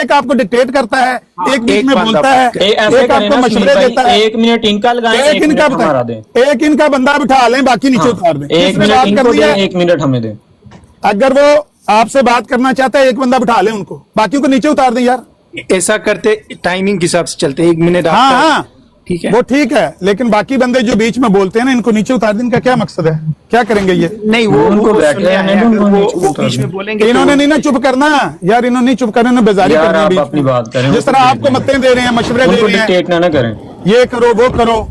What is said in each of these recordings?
ایک آپ کو ڈکٹیٹ کرتا ہے, ایک بیچ میں بولتا ہے, ایک آپ کو مشورے دیتا ہے. 1 منٹ ان کا لگائیں, 1 منٹ ہمارا دیں. ایک ان کا بندہ بٹھا لیں, باقی نیچے اتار دیں. 1 منٹ ان کو دیں, 1 منٹ ہمیں دیں. اگر وہ آپ سے بات کرنا چاہتا ہے, ایک بندہ بٹھا لیں ان کو, باقیوں کو نیچے اتار دیں. یار ایسا کرتے ٹائمنگ کے حساب سے چلتے, 1 منٹ. ہاں ٹھیک ہے, وہ ٹھیک ہے, لیکن باقی بندے جو بیچ میں بولتے ہیں نا, ان کو نیچے اتار دیں. ان کا کیا مقصد ہے, کیا کریں گے یہ؟ نہیں وہ ان کو بیچ میں بولیں گے, انہوں نے نہیں نا چپ کرنا یار, انہوں نے نہیں چپ کرنا, انہوں نے بیزاری کرنی ہے. اپنی بات کریں, جس طرح آپ کو متیں دے رہے ہیں, مشورے دے رہے ہیں, ڈکٹیٹ نہ کریں, یہ کرو وہ کرو,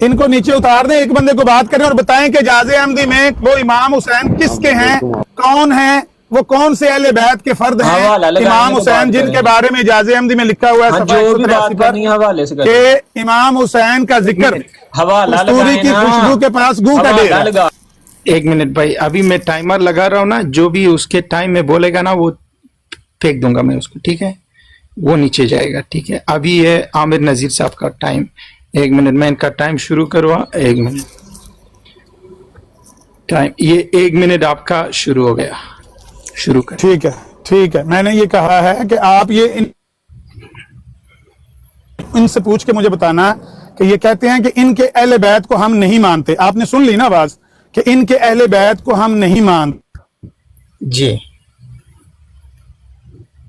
ان کو نیچے اتار دیں. ایک بندے کو بات کریں اور بتائیں کہ اعجاز احمدی میں وہ امام حسین کس کے ہیں, کون ہیں, وہ کون سے اہل بیت کے فرد ہیں. امام حسین جن کے بارے میں اعجاز احمدی میں لکھا ہوا ہے جو بھی بات کرنی ہے حوالے سے کہ امام حسین کا ذکر حوالہ کستوری کی خوشبو کے پاس گوں کا ڈیر ہے. 1 منٹ بھائی, ابھی میں ٹائمر لگا رہا ہوں نا, جو بھی اس کے ٹائم میں بولے گا نا وہ پھینک دوں گا میں اس کو, ٹھیک ہے, وہ نیچے جائے گا. ٹھیک ہے, ابھی ہے عامر نذیر صاحب کا ٹائم. 1 منٹ میں ان کا ٹائم شروع کروا. 1 منٹ ٹائم, یہ 1 منٹ آپ کا شروع ہو گیا, شروع کر. ٹھیک ہے, ٹھیک ہے. میں نے یہ کہا ہے کہ آپ یہ ان سے پوچھ کے مجھے بتانا کہ یہ کہتے ہیں کہ ان کے اہل بیت کو ہم نہیں مانتے. آپ نے سن لی نا آواز کہ ان کے اہل بیت کو ہم نہیں مانتے. جی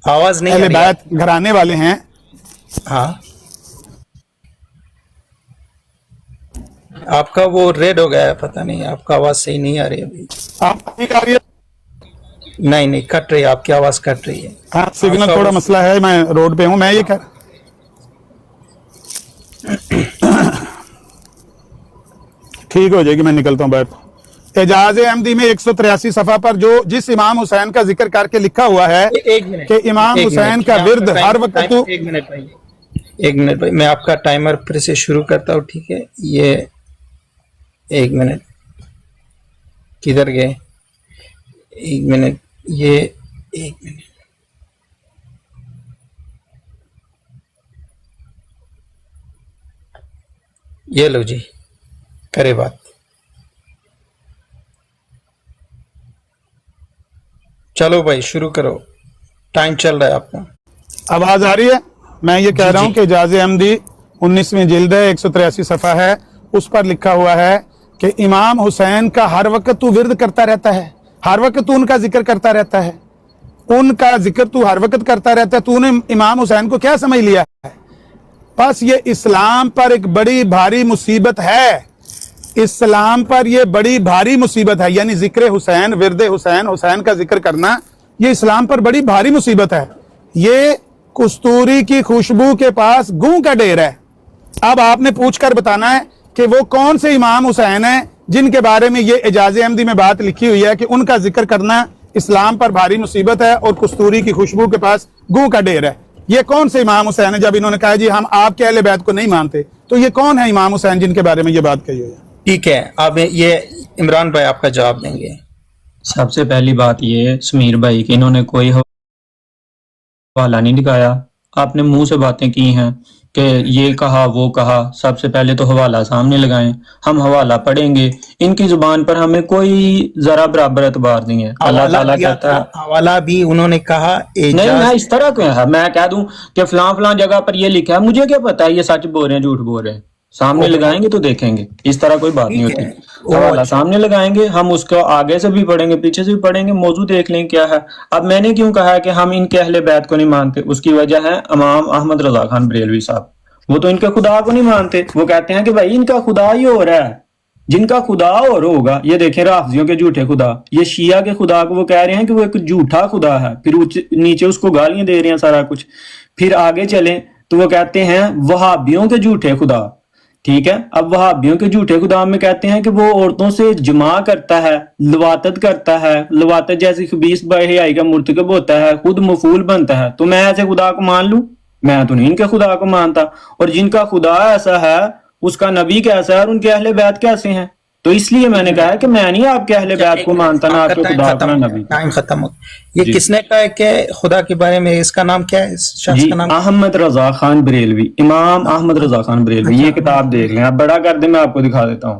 آواز نہیں, اہل بیت گھرانے والے ہیں. ہاں آپ کا وہ ریڈ ہو گیا ہے, پتہ نہیں, آپ کا آواز صحیح نہیں آ رہی ابھی. آپ ٹھیک آ رہی ہے؟ نہیں کٹ رہی ہے, آپ کی آواز کٹ رہی ہے. ہاں سگنل تھوڑا مسئلہ ہے, میں روڈ پہ ہوں. میں یہ ٹھیک ہو جائے گی, میں نکلتا ہوں باہر. اعجاز احمدی میں 183 صفحہ پر جو جس امام حسین کا ذکر کر کے لکھا ہوا ہے کہ امام حسین کا ورد ہر وقت. 1 منٹ بھائی, 1 منٹ بھائی, میں آپ کا ٹائمر پھر سے شروع کرتا ہوں. ٹھیک ہے, یہ 1 منٹ کدھر گئے, 1 منٹ, یہ 1 منٹ, یہ لو جی, کرے بات. چلو بھائی شروع کرو, ٹائم چل رہا ہے آپ کا. آواز آ رہی ہے؟ میں یہ کہہ رہا ہوں کہ اعجاز احمدی 19ویں جلد ہے, 183 صفحہ ہے, اس پر لکھا ہوا ہے کہ امام حسین کا ہر وقت تو ورد کرتا رہتا ہے, ہر وقت تو ان کا ذکر کرتا رہتا ہے, ان کا ذکر تو ہر وقت کرتا رہتا ہے. تو نے امام حسین کو کیا سمجھ لیا ہے؟ بس یہ اسلام پر ایک بڑی بھاری مصیبت ہے, اسلام پر یہ بڑی بھاری مصیبت ہے. یعنی ذکر حسین, ورد حسین, حسین کا ذکر کرنا, یہ اسلام پر بڑی بھاری مصیبت ہے. یہ کستوری کی خوشبو کے پاس گوں کا ڈیر ہے. اب آپ نے پوچھ کر بتانا ہے کہ وہ کون سے امام حسین ہیں جن کے بارے میں یہ اعجاز احمدی میں بات لکھی ہوئی ہے کہ ان کا ذکر کرنا اسلام پر بھاری مصیبت ہے اور کستوری کی خوشبو کے پاس گوں کا ڈیر ہے. یہ کون سے امام حسین ہیں؟ جب انہوں نے کہا جی ہم آپ کے اہل بیت کو نہیں مانتے, تو یہ کون ہے امام حسین جن کے بارے میں یہ بات کہی ہوئی ہے؟ ٹھیک ہے, اب یہ عمران بھائی آپ کا جواب دیں گے. سب سے پہلی بات یہ ہے سمیر بھائی کہ انہوں نے کوئی حوالہ نہیں دکھایا, آپ نے منہ سے باتیں کی ہیں کہ یہ کہا وہ کہا. سب سے پہلے تو حوالہ سامنے لگائیں, ہم حوالہ پڑھیں گے. ان کی زبان پر ہمیں کوئی ذرا برابر اعتبار نہیں ہے. اللہ تعالیٰ کہتا ہے حوالہ بھی انہوں نے کہا نہیں, میں اس طرح کیوں ہے, میں کہہ دوں کہ فلاں فلاں جگہ پر یہ لکھا ہے, مجھے کیا پتا ہے یہ سچ بول رہے ہیں جھوٹ بول رہے ہیں. سامنے لگائیں گے تو دیکھیں گے, اس طرح کوئی بات نہیں ہوتی. حوالہ سامنے لگائیں گے, ہم اس کو آگے سے بھی پڑھیں گے, پیچھے سے بھی پڑھیں گے, موضوع دیکھ لیں کیا ہے. اب میں نے کیوں کہا کہ ہم ان کے اہل بیت کو نہیں مانتے, اس کی وجہ ہے امام احمد رضا خان بریلوی صاحب. وہ تو ان کے خدا کو نہیں مانتے, وہ کہتے ہیں کہ بھائی ان کا خدا ہی ہو رہا ہے, جن کا خدا اور ہوگا. یہ دیکھیں رافضیوں کے جھوٹے خدا, یہ شیعہ کے خدا کو وہ کہہ رہے ہیں کہ وہ ایک جھوٹا خدا ہے, پھر نیچے اس کو گالیاں دے رہے ہیں سارا کچھ. پھر آگے چلیں تو وہ کہتے ہیں وہابیوں کے جھوٹے خدا. ٹھیک ہے, اب وہابیوں کے جھوٹے خدا میں کہتے ہیں کہ وہ عورتوں سے جماع کرتا ہے, لواطت کرتا ہے, لواطت جیسی خبیث بے حیائی کا مرتکب ہوتا ہے, خود مفعول بنتا ہے. تو میں ایسے خدا کو مان لوں؟ میں تو نہیں ان کے خدا کو مانتا. اور جن کا خدا ایسا ہے, اس کا نبی کیسا ہے, اور ان کے اہل بیت کیسے ہیں. تو اس لیے میں نے کہا کہ میں نہیں آپ کے اہل بیت کو مانتا, نہ آپ کے خدا کو, نہ نبی. ٹائم ختم ہو. یہ کس نے کہا ہے کہ خدا کے بارے میں, اس کا نام کیا ہے, اس شخص کا نام؟ احمد رضا خان بریلوی, امام احمد رضا خان بریلوی. یہ کتاب دیکھ لیں, آپ بڑا کر دیں, میں آپ کو دکھا دیتا ہوں.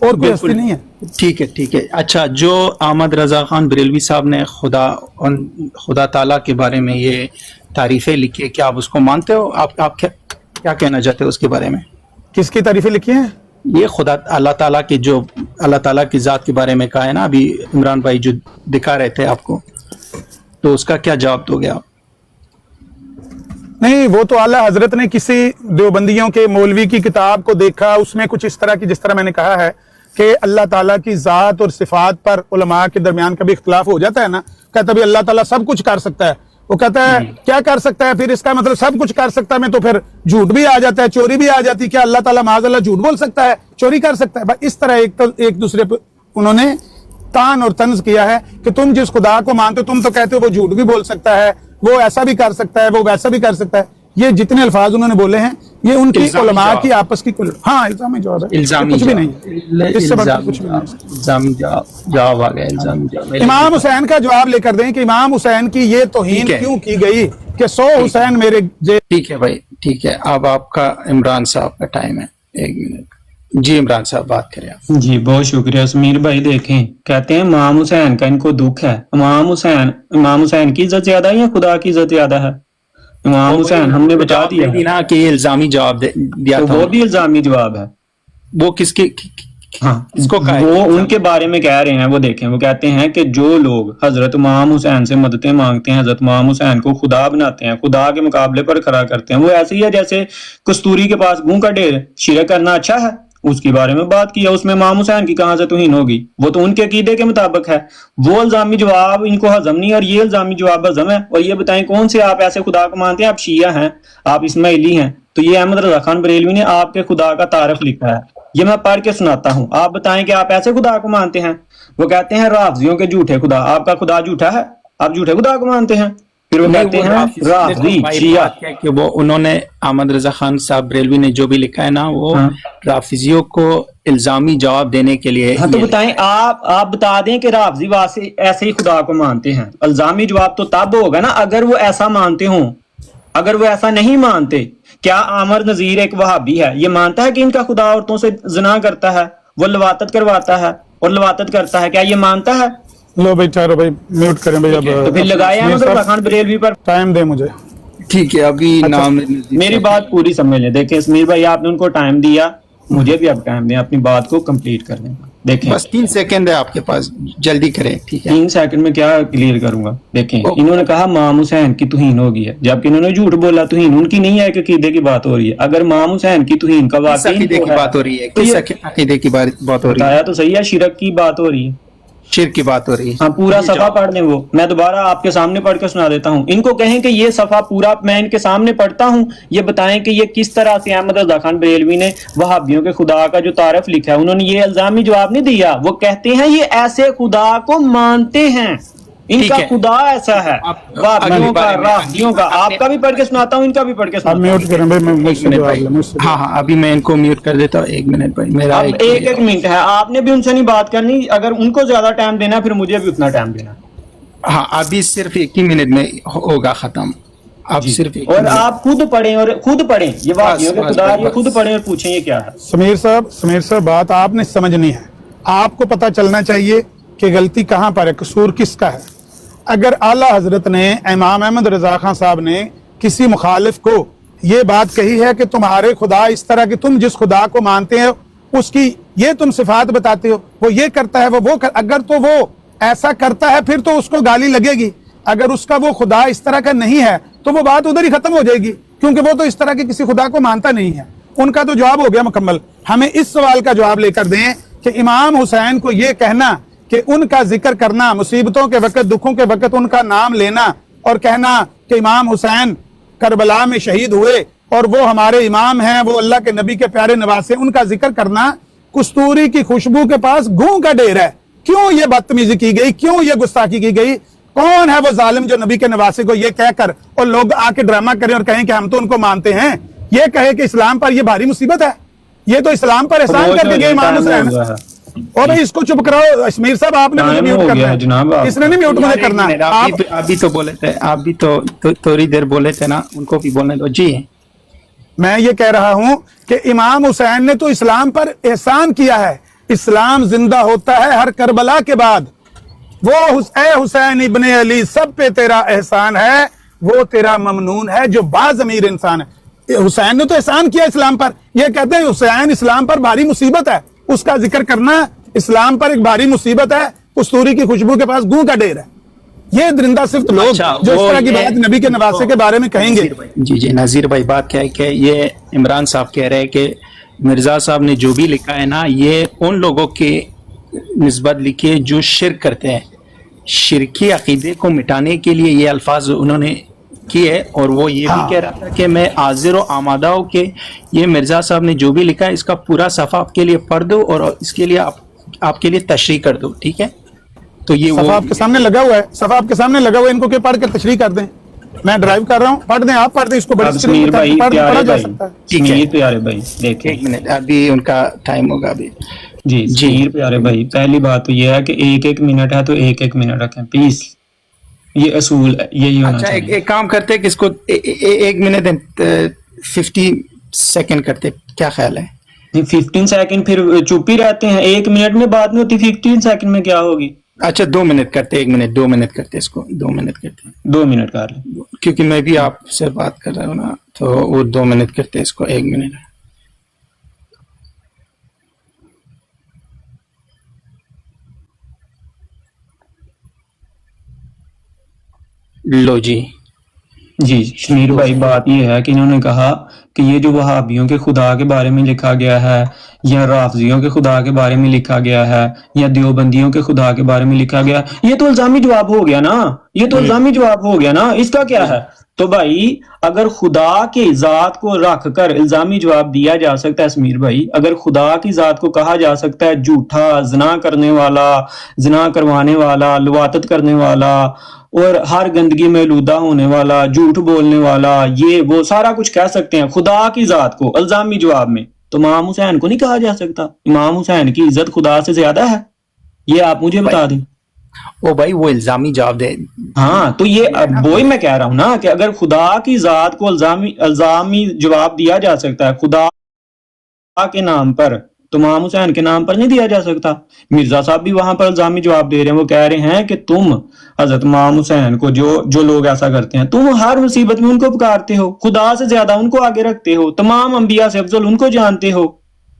اور کوئی ہستی نہیں ہے. ٹھیک ہے ٹھیک ہے. اچھا, جو احمد رضا خان بریلوی صاحب نے خدا تعالیٰ کے بارے میں یہ تعریفیں لکھی ہے, کیا آپ اس کو مانتے ہو؟ آپ کیا کہنا چاہتے ہو اس کے بارے میں؟ کس کی تعریفیں لکھی ہیں؟ یہ خدا اللہ تعالیٰ کے, جو اللہ تعالیٰ کی ذات کے بارے میں کہا ہے نا ابھی عمران بھائی جو دکھا رہے تھے آپ کو, تو اس کا کیا جواب دو گے آپ؟ نہیں, وہ تو اعلیٰ حضرت نے کسی دیوبندیوں کے مولوی کی کتاب کو دیکھا, اس میں کچھ اس طرح کی, جس طرح میں نے کہا ہے کہ اللہ تعالیٰ کی ذات اور صفات پر علماء کے درمیان کبھی اختلاف ہو جاتا ہے نا, کہتا بھی اللہ تعالیٰ سب کچھ کر سکتا ہے. وہ کہتا ہے کیا کر سکتا ہے, پھر اس کا مطلب سب کچھ کر سکتا ہے میں تو پھر جھوٹ بھی آ جاتا ہے, چوری بھی آ جاتی ہے. کیا اللہ تعالیٰ معاذ اللہ جھوٹ بول سکتا ہے, چوری کر سکتا ہے؟ اس طرح ایک دوسرے پہ انہوں نے تان اور طنز کیا ہے کہ تم جس خدا کو مانتے ہو تم تو کہتے ہو وہ جھوٹ بھی بول سکتا ہے, وہ ایسا بھی کر سکتا ہے, وہ ویسا بھی کر سکتا ہے. یہ جتنے الفاظ انہوں نے بولے ہیں یہ ان کی علماء کی آپس کی ہاں الزامی جواب ہے, کچھ بھی نہیں, اس سے بڑھ کر کچھ بھی نہیں. الزامی جواب آ گیا, الزامی جواب. امام حسین کا جواب لے کر دیں کہ امام حسین کی یہ توہین کیوں کی گئی کہ 100 حسین میرے ٹھیک ہے بھائی, ٹھیک ہے. اب آپ کا عمران صاحب کا ٹائم ہے, 1 منٹ. جی عمران صاحب بات کریں آپ. جی بہت شکریہ سمیر بھائی. دیکھیں, کہتے ہیں امام حسین کا ان کو دکھ ہے. امام حسین کی عزت زیادہ ہے یا خدا کی عزت زیادہ ہے؟ امام حسین ہم نے بتا دیا نا کہ یہ الزامی جواب دیا تھا, وہ بھی الزامی جواب ہے. وہ کس کے, ہاں اس کو وہ ان کے بارے میں کہہ رہے ہیں. وہ دیکھیں, وہ کہتے ہیں کہ جو لوگ حضرت امام حسین سے مددیں مانگتے ہیں, حضرت امام حسین کو خدا بناتے ہیں, خدا کے مقابلے پر کھڑا کرتے ہیں, وہ ایسے ہی ہے جیسے کستوری کے پاس گوں کا ڈھیر. شرک کرنا اچھا ہے, اس کے بارے میں بات کیا, اس میں امام حسین کی کہاں سے توہین ہوگی؟ وہ تو ان کے عقیدے کے مطابق ہے. وہ الزامی جواب ان کو ہضم نہیں, اور یہ الزامی جواب ہضم ہے. اور یہ بتائیں کون سے آپ ایسے خدا کو مانتے ہیں؟ آپ شیعہ ہیں, آپ اسماعیلی ہیں, تو یہ احمد رضا خان بریلوی نے آپ کے خدا کا تعارف لکھا ہے, یہ میں پڑھ کے سناتا ہوں. آپ بتائیں کہ آپ ایسے خدا کو مانتے ہیں؟ وہ کہتے ہیں رافضیوں کے جھوٹے خدا. آپ کا خدا جھوٹا ہے, آپ جھوٹے خدا کو مانتے ہیں. پھر وہ کہتے ہیں رافضی شیعہ, کہ وہ انہوں نے احمد رضا خان صاحب بریلوی نے جو بھی لکھا ہے نا وہ رافضیوں کو الزامی جواب دینے کے لیے. ہاں تو بتائیں, آپ بتا دیں کہ رافضی ایسے ہی خدا کو مانتے ہیں. الزامی جواب تو تب ہوگا نا اگر وہ ایسا مانتے ہوں. اگر وہ ایسا نہیں مانتے, کیا عامر نذیر ایک وہابی ہے, یہ مانتا ہے کہ ان کا خدا عورتوں سے زنا کرتا ہے, وہ لواطت کرواتا ہے اور لواطت کرتا ہے؟ کیا یہ مانتا ہے؟ لو بھائی چارو بھائی میوٹ کریں بھائی. اب تو پھر لگایا احمد رضا خان بریلوی پر. ٹائم دیں مجھے. ٹھیک ہے, ابھی نام میری بات پوری سمجھ لیں. دیکھیں سمیر بھائی, آپ نے ان کو ٹائم دیا, مجھے بھی اب ٹائم دیں, اپنی بات کو کمپلیٹ کر لیں. دیکھیں بس 3 سیکنڈ ہے آپ کے پاس, جلدی کریں. ٹھیک ہے 3 سیکنڈ میں کیا کلیئر کروں گا. دیکھیں, انہوں نے کہا امام حسین کی توہین ہو گئی ہے, جبکہ انہوں نے جھوٹ بولا. توہین ان کی نہیں ہے کہ عقیدے کی بات ہو رہی ہے. اگر امام حسین کی توہین کا واقعی عقیدے کی بات ہو رہی ہے, کس عقیدے کی بات ہو رہی ہے؟ بتایا تو صحیح ہے, شرک کی بات ہو رہی ہے, شرک کی بات ہو رہی ہے. ہاں پورا صفحہ پڑھ لیں. وہ میں دوبارہ آپ کے سامنے پڑھ کے سنا دیتا ہوں. ان کو کہیں کہ یہ صفحہ پورا میں ان کے سامنے پڑھتا ہوں, یہ بتائیں کہ یہ کس طرح سے احمد رضا خان بریلوی نے وہابیوں کے خدا کا جو تعارف لکھا ہے, انہوں نے یہ الزامی جواب نہیں دیا. وہ کہتے ہیں یہ ایسے خدا کو مانتے ہیں, ان کا خدا ایسا ہے, وہابیوں کا, رافضیوں کا. آپ کا بھی پڑھ کے سناتا ہوں, ان کا بھی پڑھ کے سناتا ہوں. ہاں ہاں, ابھی میں ان کو میوٹ کر دیتا ہوں. 1 منٹ بھائی, میرا ایک منٹ ہے. آپ نے بھی ان سے نہیں بات کرنی, اگر ان کو زیادہ ٹائم دینا پھر مجھے بھی اتنا ٹائم دینا. ہاں ابھی صرف 1 ہی منٹ میں ہوگا ختم. اب صرف اور آپ خود پڑھیں, اور خود پڑھیں یہ وہابیوں کے خدا, یہ خود پڑھیں اور پوچھیں یہ کیا ہے. سمیر صاحب بات آپ نے سمجھنی ہے. آپ کو پتا چلنا چاہیے کہ غلطی کہاں پر ہے, قصور کس کا ہے. اگر اعلیٰ حضرت نے امام احمد رضا خان صاحب نے کسی مخالف کو یہ بات کہی ہے کہ تمہارے خدا اس طرح کہ تم جس خدا کو مانتے ہیں اس کی یہ تم صفات بتاتے ہو, وہ یہ کرتا ہے, اگر تو وہ ایسا کرتا ہے پھر تو اس کو گالی لگے گی. اگر اس کا وہ خدا اس طرح کا نہیں ہے تو وہ بات ادھر ہی ختم ہو جائے گی, کیونکہ وہ تو اس طرح کے کسی خدا کو مانتا نہیں ہے. ان کا تو جواب ہو گیا مکمل. ہمیں اس سوال کا جواب لے کر دیں کہ امام حسین کو یہ کہنا کہ ان کا ذکر کرنا, مصیبتوں کے وقت, دکھوں کے وقت ان کا نام لینا اور کہنا کہ امام حسین کربلا میں شہید ہوئے اور وہ ہمارے امام ہیں, وہ اللہ کے نبی کے پیارے نواسے, ان کا ذکر کرنا کستوری کی خوشبو کے پاس گوں کا ڈھیر ہے. کیوں یہ بدتمیزی کی گئی, کیوں یہ گستاخی کی گئی؟ کون ہے وہ ظالم جو نبی کے نواسے کو یہ کہہ کر اور لوگ آ کے ڈرامہ کریں اور کہیں کہ ہم تو ان کو مانتے ہیں, یہ کہے کہ اسلام پر یہ بھاری مصیبت ہے, یہ تو اسلام پر احسان کر کے گئے امام حسین. اور بھائی اس کو چپ کراؤ. اسمیر صاحب آپ نے مجھے میوٹ کرنا ہے, اس نے نہیں میوٹ مجھے کرنا. ابھی تو بولے تھے, آپ بھی تو تھوڑی دیر بولے تھے نا, ان کو بھی بولنے دو. جی میں یہ کہہ رہا ہوں کہ امام حسین نے تو اسلام پر احسان کیا ہے, اسلام زندہ ہوتا ہے ہر کربلا کے بعد. وہ اے حسین ابن علی سب پہ تیرا احسان ہے, وہ تیرا ممنون ہے جو باضمیر انسان ہے. حسین نے تو احسان کیا اسلام پر. یہ کہتے ہیں حسین اسلام پر بھاری مصیبت ہے, اس کا ذکر کرنا اسلام پر ایک بھاری مصیبت ہے, کستوری کی خوشبو کے پاس گوں کا ڈیر ہے. یہ درندہ صرف لوگ جو اس طرح کی بات نبی کے نواسے کے بارے میں کہیں گے. جی نذیر بھائی بات کیا ہے کہ یہ عمران صاحب کہہ رہے ہیں کہ مرزا صاحب نے جو بھی لکھا ہے نا, یہ ان لوگوں کے نسبت لکھے جو شرک کرتے ہیں. شرکی عقیدے کو مٹانے کے لیے یہ الفاظ انہوں نے کیے, اور وہ یہ بھی کہہ رہا تھا کہ میں حاضر و آمادہ ہوں کہ یہ مرزا صاحب نے جو بھی لکھا ہے اس کا پورا صفحہ آپ کے لیے پڑھ دو اور اس کے لیے آپ کے لیے تشریح کر دو. ٹھیک ہے, تو یہ صفحہ آپ کے سامنے لگا ہوا ہے, صفحہ آپ کے سامنے لگا ہوا ہے, ان کو کہ پڑھ کے تشریح کر دیں. میں ڈرائیو کر رہا ہوں, پڑھ دیں, آپ پڑھ دیں اس کو. بڑی سمیر بھائی پڑھا جا سکتا ہے. سمیر پیارے بھائی دیکھیں, ایک منٹ, ابھی ان کا ٹائم ہوگا ابھی. جی سمیر پیارے بھائی, پہلی بات تو یہ ہے کہ ایک منٹ ہے تو ایک منٹ رکھیں پلیز, یہ اصول ہے, یہی ہونا اچھا چاہیے. ایک کام کرتے کہ اس کو 1 منٹ 50 سیکنڈ کرتے, کیا خیال ہے؟ 15 سیکنڈ پھر چپ ہی رہتے ہیں, 1 منٹ میں بات نہیں ہوتی, 15 سیکنڈ میں کیا ہوگی. اچھا 2 منٹ کرتے, 1 منٹ 2 منٹ کرتے, اس کو 2 منٹ کرتے, 2 منٹ کر لیں, کیونکہ میں بھی آپ سے بات کر رہا ہوں نا, تو وہ 2 منٹ کرتے, اس کو 1 منٹ. لو جی شمیر بھائی بات یہ ہے کہ انہوں نے کہا کہ یہ جو وہابیوں کے خدا کے بارے میں لکھا گیا ہے, یا رافضیوں کے خدا کے بارے میں لکھا گیا ہے, یا دیوبندیوں کے خدا کے بارے میں لکھا گیا, یہ تو الزامی جواب ہو گیا نا, یہ تو الزامی جواب ہو گیا نا. اس کا کیا ہے؟ تو بھائی اگر خدا کی ذات کو رکھ کر الزامی جواب دیا جا سکتا ہے سمیر بھائی, اگر خدا کی ذات کو کہا جا سکتا ہے جھوٹا, زنا کرنے والا, زنا کروانے والا, لواطت کرنے والا, اور ہر گندگی میں آلودہ ہونے والا, جھوٹ بولنے والا, یہ وہ سارا کچھ کہہ سکتے ہیں خدا کی ذات کو الزامی جواب میں, تو امام حسین کو نہیں کہا جا سکتا؟ امام حسین کی عزت خدا سے زیادہ ہے, یہ آپ مجھے بتا دیں. او بھائی وہ الزامی جواب دے. ہاں تو یہ وہی میں کہہ رہا ہوں نا کہ اگر خدا کی ذات کو الزامی جواب دیا جا سکتا ہے خدا کے نام پر, تو امام حسین کے نام پر نہیں دیا جا سکتا. مرزا صاحب بھی وہاں پر الزامی جواب دے رہے ہیں, وہ کہہ رہے ہیں کہ تم حضرت امام حسین کو جو لوگ ایسا کرتے ہیں, تم ہر مصیبت میں ان کو پکارتے ہو, خدا سے زیادہ ان کو آگے رکھتے ہو, تمام انبیاء سے افضل ان کو جانتے ہو.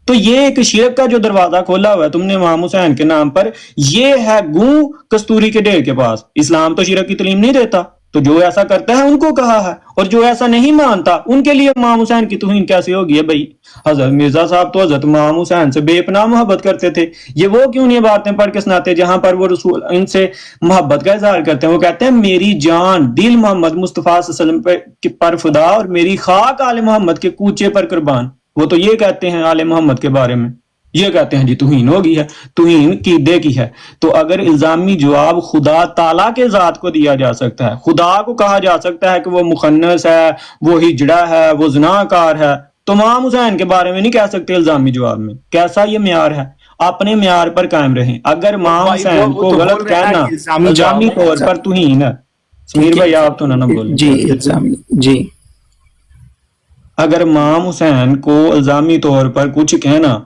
تو یہ ایک شرک کا جو دروازہ کھولا ہوا ہے تم نے امام حسین کے نام پر, یہ ہے گوں کستوری کے ڈھیر کے پاس. اسلام تو شرک کی تعلیم نہیں دیتا, تو جو ایسا کرتا ہے ان کو کہا ہے, اور جو ایسا نہیں مانتا ان کے لیے امام حسین کی توہین کیسے ہوگی ہے بھائی؟ حضرت مرزا صاحب تو حضرت امام حسین سے بے پناہ محبت کرتے تھے, یہ وہ کیوں نہیں باتیں پڑھ کے سناتے جہاں پر وہ رسول ان سے محبت کا اظہار کرتے ہیں؟ وہ کہتے ہیں میری جان دل محمد مصطفیٰ صلی اللہ علیہ وسلم پر فدا, اور میری خاک آل محمد کے کوچے پر قربان. وہ تو یہ کہتے ہیں آل محمد کے بارے میں, یہ کہتے ہیں جی توہین ہو گئی ہے, توہین قیدے کی ہے. تو اگر الزامی جواب خدا تعالیٰ کے ذات کو دیا جا سکتا ہے, خدا کو کہا جا سکتا ہے کہ وہ مخنث ہے, وہ ہجڑا ہے, وہ زناکار ہے, تو امام حسین کے بارے میں نہیں کہہ سکتے الزامی جواب میں؟ کیسا یہ معیار ہے؟ اپنے معیار پر قائم رہیں. اگر امام حسین کو غلط کہنا الزامی طور پر توہین ہے. سمیر بھائی آپ تو نہ بولیں. جی الزامی, جی اگر امام حسین کو الزامی طور پر کچھ کہنا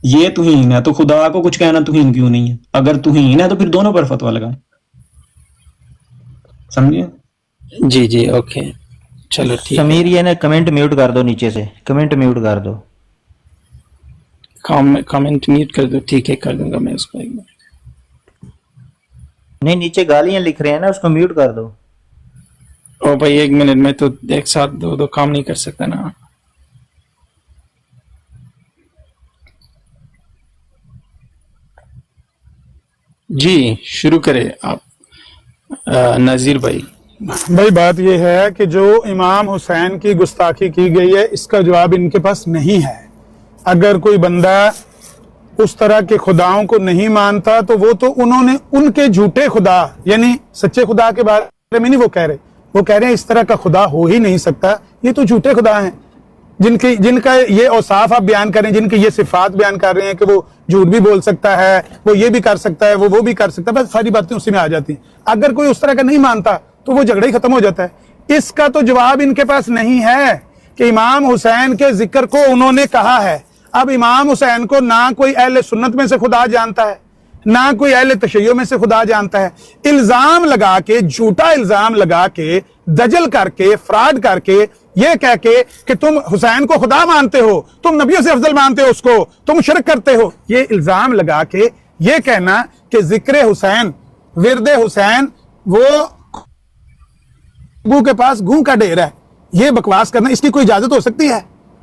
یہ توہین ہے, تو خدا کو کچھ کہنا توہین کیوں نہیں ہے؟ اگر توہین ہے تو پھر دونوں پر فتویٰ لگائیں. سمجھے؟ جی اوکے چلو ٹھیک. سمیر یہ نا کمنٹ میوٹ کر دو, نیچے سے کمنٹ میوٹ کر دو, کامنٹ میوٹ کر دو. ٹھیک ہے کر دوں گا میں اس کو. 1 منٹ. نہیں نیچے گالیاں لکھ رہے ہیں نا, اس کو میوٹ کر دو. او بھائی 1 منٹ میں تو ایک ساتھ دو کام نہیں کر سکتا نا. جی شروع کرے آپ نذیر بھائی. بھائی بات یہ ہے کہ جو امام حسین کی گستاخی کی گئی ہے اس کا جواب ان کے پاس نہیں ہے. اگر کوئی بندہ اس طرح کے خداؤں کو نہیں مانتا تو وہ تو انہوں نے ان کے جھوٹے خدا یعنی سچے خدا کے بارے میں نہیں وہ کہہ رہے, وہ کہہ رہے ہیں اس طرح کا خدا ہو ہی نہیں سکتا, یہ تو جھوٹے خدا ہیں جن کا یہ اوصاف آپ بیان کریں, جن کی یہ صفات بیان کر رہے ہیں کہ وہ جھوٹ بھی بول سکتا ہے, وہ یہ بھی کر سکتا ہے, وہ بھی کر سکتا ہے, بس ساری باتیں اسی میں آ جاتی ہیں. اگر کوئی اس طرح کا نہیں مانتا تو وہ جھگڑا ہی ختم ہو جاتا ہے. اس کا تو جواب ان کے پاس نہیں ہے کہ امام حسین کے ذکر کو انہوں نے کہا ہے. اب امام حسین کو نہ کوئی اہل سنت میں سے خدا جانتا ہے، نہ کوئی اہل تشیع میں سے خدا جانتا ہے. الزام لگا کے، جھوٹا الزام لگا کے، دجل کر کے، فراڈ کر کے، یہ کہہ کے کہ تم حسین کو خدا مانتے ہو، تم نبیوں سے افضل مانتے ہو اس کو، تم شرک کرتے ہو، یہ الزام لگا کے یہ کہنا کہ ذکر حسین، ورد حسین وہ گو کے پاس گوں کا ڈیر ہے، یہ بکواس کرنا، اس کی کوئی اجازت ہو سکتی ہے؟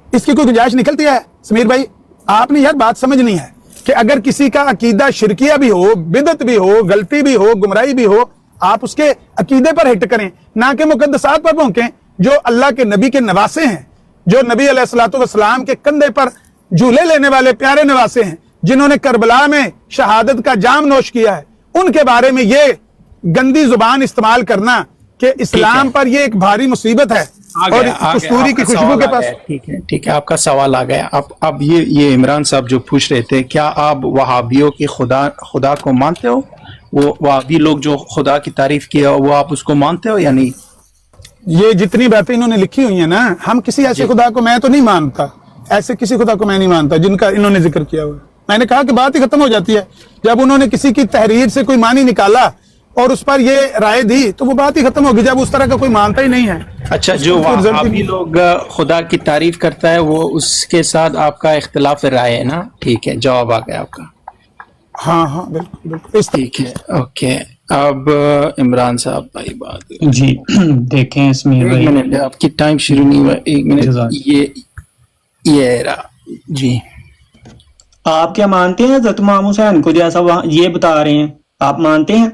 اس کی کوئی گنجائش نکلتی ہے؟ سمیر بھائی آپ نے یار بات سمجھنی ہے کہ اگر کسی کا عقیدہ شرکیہ بھی ہو، بدعت بھی ہو، غلطی بھی ہو، گمراہی بھی ہو، آپ اس کے عقیدے پر ہٹ کریں، نہ کہ مقدسات پر بھونکیں. جو اللہ کے نبی کے نواسے ہیں، جو نبی علیہ الصلوۃ والسلام کے کندھے پر جھولے لینے والے پیارے نواسے ہیں، جنہوں نے کربلا میں شہادت کا جام نوش کیا ہے، ان کے بارے میں یہ گندی زبان استعمال کرنا کہ اسلام پر یہ ایک بھاری مصیبت ہے اور کستوری کی خوشبو کے پاس. ٹھیک ہے، آپ کا سوال آ گیا. اب یہ عمران صاحب جو پوچھ رہے تھے، کیا آپ وہابیوں کی خدا کو مانتے ہو؟ وہ وہابی لوگ جو خدا کی تعریف کیا وہ آپ اس کو مانتے ہو یا نہیں؟ یہ جتنی باتیں انہوں نے لکھی ہوئی ہیں نا، ہم کسی ایسے خدا کو میں تو نہیں مانتا، ایسے کسی خدا کو میں نہیں مانتا جن کا انہوں نے ذکر کیا ہوا ہے. میں نے کہا کہ بات ہی ختم ہو جاتی ہے جب انہوں نے کسی کی تحریر سے کوئی معنی نکالا اور اس پر یہ رائے دی تو وہ بات ہی ختم ہوگی جب اس طرح کا کوئی مانتا ہی نہیں ہے. اچھا، جو وہابی لوگ خدا کی تعریف کرتا ہے وہ اس کے ساتھ آپ کا اختلاف رائے ہے نا؟ ٹھیک ہے، جواب آ گیا آپ کا. ہاں بالکل بالکل. ٹھیک ہے، اوکے. اب عمران صاحب بھائی بات جی دیکھیں اسمیر ایک بھائی، منٹ، آپ کی ٹائم شروع نہیں ہوا، ایک منٹ. یہ رہا جی. آپ کیا مانتے ہیں حضرت امام حسین کو جیسا یہ بتا رہے ہیں؟ آپ مانتے ہیں؟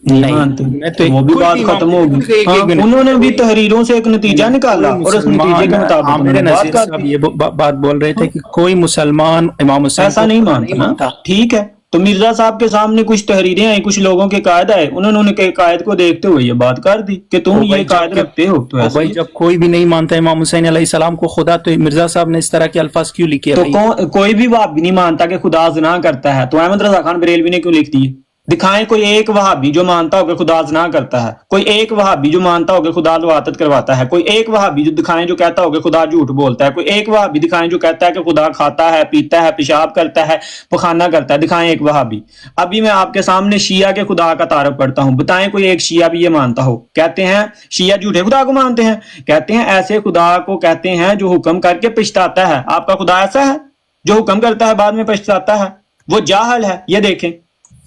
نہیں مانتے. میں تو وہ بھی کوئی بات نہیں ختم مانتا. ہوگی. ایک ہاں، منٹ. انہوں نے بھی تحریروں سے ایک نتیجہ نکالا اور اس نتیجے کے مطابق عامر انہوں نے بات نذیر کر صاحب دی. یہ بات بول رہے تھے کہ کوئی مسلمان امام حسین ایسا کو نہیں نہیں مانتا. ٹھیک ہے، تو مرزا صاحب کے سامنے کچھ تحریریں آئی، کچھ لوگوں کے قائد آئے، انہوں نے قائد کو دیکھتے ہوئے یہ بات کر دی کہ تم یہ قائد رکھتے ہو. تو ایسا بھائی جب کوئی بھی نہیں مانتا امام حسین علیہ السلام کو خدا، تو مرزا صاحب نے اس طرح کے الفاظ کیوں لکھے؟ تو کوئی بھی وہابی نہیں مانتا کہ خدا زنا کرتا ہے، تو احمد رضا خان بریلوی نے کیوں لکھ دی؟ دکھائیں کوئی ایک وہابی جو مانتا ہو کہ خدا زنا کرتا ہے، کوئی ایک وہابی جو مانتا ہو کہ خدا لواطت کرواتا ہے، کوئی ایک وہابی جو دکھائیں جو کہتا ہو کہ خدا جھوٹ بولتا ہے، کوئی ایک وہابی دکھائیں جو کہتا ہے کہ خدا کھاتا ہے، پیتا ہے، پیشاب کرتا ہے، پخانہ کرتا ہے. دکھائیں ایک وہابی. ابھی میں آپ کے سامنے شیعہ کے خدا کا تعارف کرتا ہوں، بتائیں کوئی ایک شیعہ بھی یہ مانتا ہو. کہتے ہیں شیعہ جھوٹے خدا کو مانتے ہیں، کہتے ہیں ایسے خدا کو کہتے ہیں جو حکم کر کے پچھتاتا ہے. آپ کا خدا ایسا ہے جو حکم کرتا ہے بعد میں پچھتاتا ہے؟ وہ جاہل ہے. یہ دیکھیں،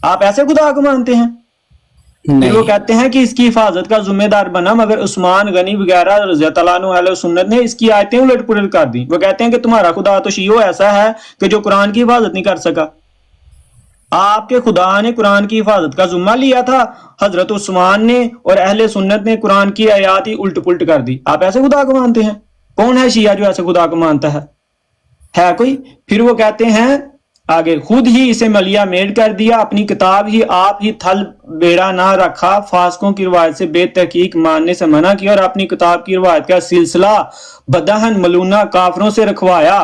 آپ ایسے خدا کو مانتے ہیں. پھر وہ کہتے ہیں کہ اس کی حفاظت کا ذمہ دار بنا، مگر عثمان غنی وغیرہ رضی اللہ عنہ اہل سنت نے اس کی آیتیں الٹ پلٹ کر دی. وہ کہتے ہیں کہ تمہارا خدا تو شیعو ایسا ہے کہ جو قرآن کی حفاظت نہیں کر سکا. آپ کے خدا نے قرآن کی حفاظت کا ذمہ لیا تھا، حضرت عثمان نے اور اہل سنت نے قرآن کی آیات ہی الٹ پلٹ کر دی. آپ ایسے خدا کو مانتے ہیں؟ کون ہے شیعہ جو ایسے خدا کو مانتا ہے کوئی؟ پھر وہ کہتے ہیں آگے، خود ہی اسے ملیا میٹ کر دیا، اپنی کتاب ہی آپ ہی تھل بیڑا نہ رکھا، فاسقوں کی روایت سے بے تحقیق ماننے سے منع کیا، اور اپنی کتاب کی روایت کا سلسلہ بدہن ملونہ کافروں سے رکھوایا.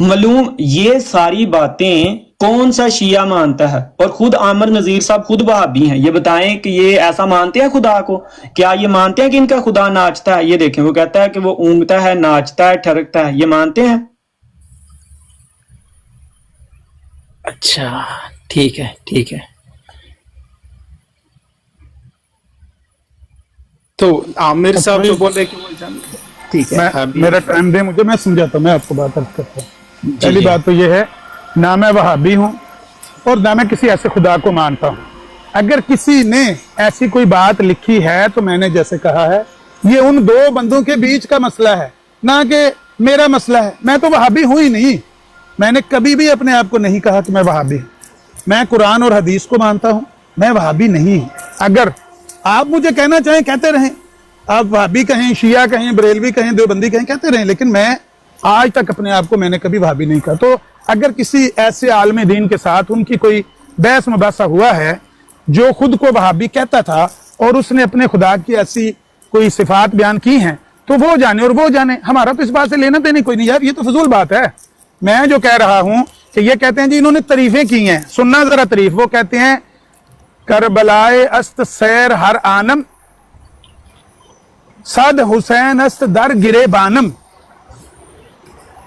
معلوم یہ ساری باتیں کون سا شیعہ مانتا ہے؟ اور خود عامر نذیر صاحب خود وہابی ہیں. یہ بتائیں کہ یہ ایسا مانتے ہیں خدا کو؟ کیا یہ مانتے ہیں کہ ان کا خدا ناچتا ہے؟ یہ دیکھیں، وہ کہتا ہے کہ وہ اونگتا ہے، ناچتا ہے، ٹھرکتا ہے. یہ مانتے ہیں؟ اچھا ٹھیک ہے. تو عامر صاحب جو بول رہے کہ وہ جانتے. ٹھیک ہے، میرا ٹائم دے مجھے، میں سمجھاتا ہوں، میں آپ کو بات عرض کرتا ہوں. پہلی بات تو یہ ہے، نہ میں وہابی ہوں اور نہ میں کسی ایسے خدا کو مانتا ہوں. اگر کسی نے ایسی کوئی بات لکھی ہے تو میں نے جیسے کہا ہے یہ ان دو بندوں کے بیچ کا مسئلہ ہے، نہ کہ میرا مسئلہ ہے. میں تو وہابی ہوں ہی نہیں. میں نے کبھی بھی اپنے آپ کو نہیں کہا کہ میں وہابی ہوں. میں قرآن اور حدیث کو مانتا ہوں، میں وہابی نہیں. اگر آپ مجھے کہنا چاہیں کہتے رہیں، آپ وہابی کہیں، شیعہ کہیں، بریلوی کہیں، دیوبندی کہیں، کہتے رہیں، لیکن میں آج تک اپنے آپ کو میں نے کبھی وہابی نہیں کہا. تو اگر کسی ایسے عالم دین کے ساتھ ان کی کوئی بحث مباحثہ ہوا ہے جو خود کو وہابی کہتا تھا اور اس نے اپنے خدا کی ایسی کوئی صفات بیان کی ہیں تو وہ جانے اور وہ جانے. ہمارا تو اس بات سے لینا دینا کوئی نہیں یار، یہ تو فضول بات ہے. میں جو کہہ رہا ہوں کہ یہ کہتے ہیں جی انہوں نے تعریفیں کی ہیں، سننا ذرا تعریف. وہ کہتے ہیں کربلائے است سیر ہر آنم، صد حسین است در گرے بانم.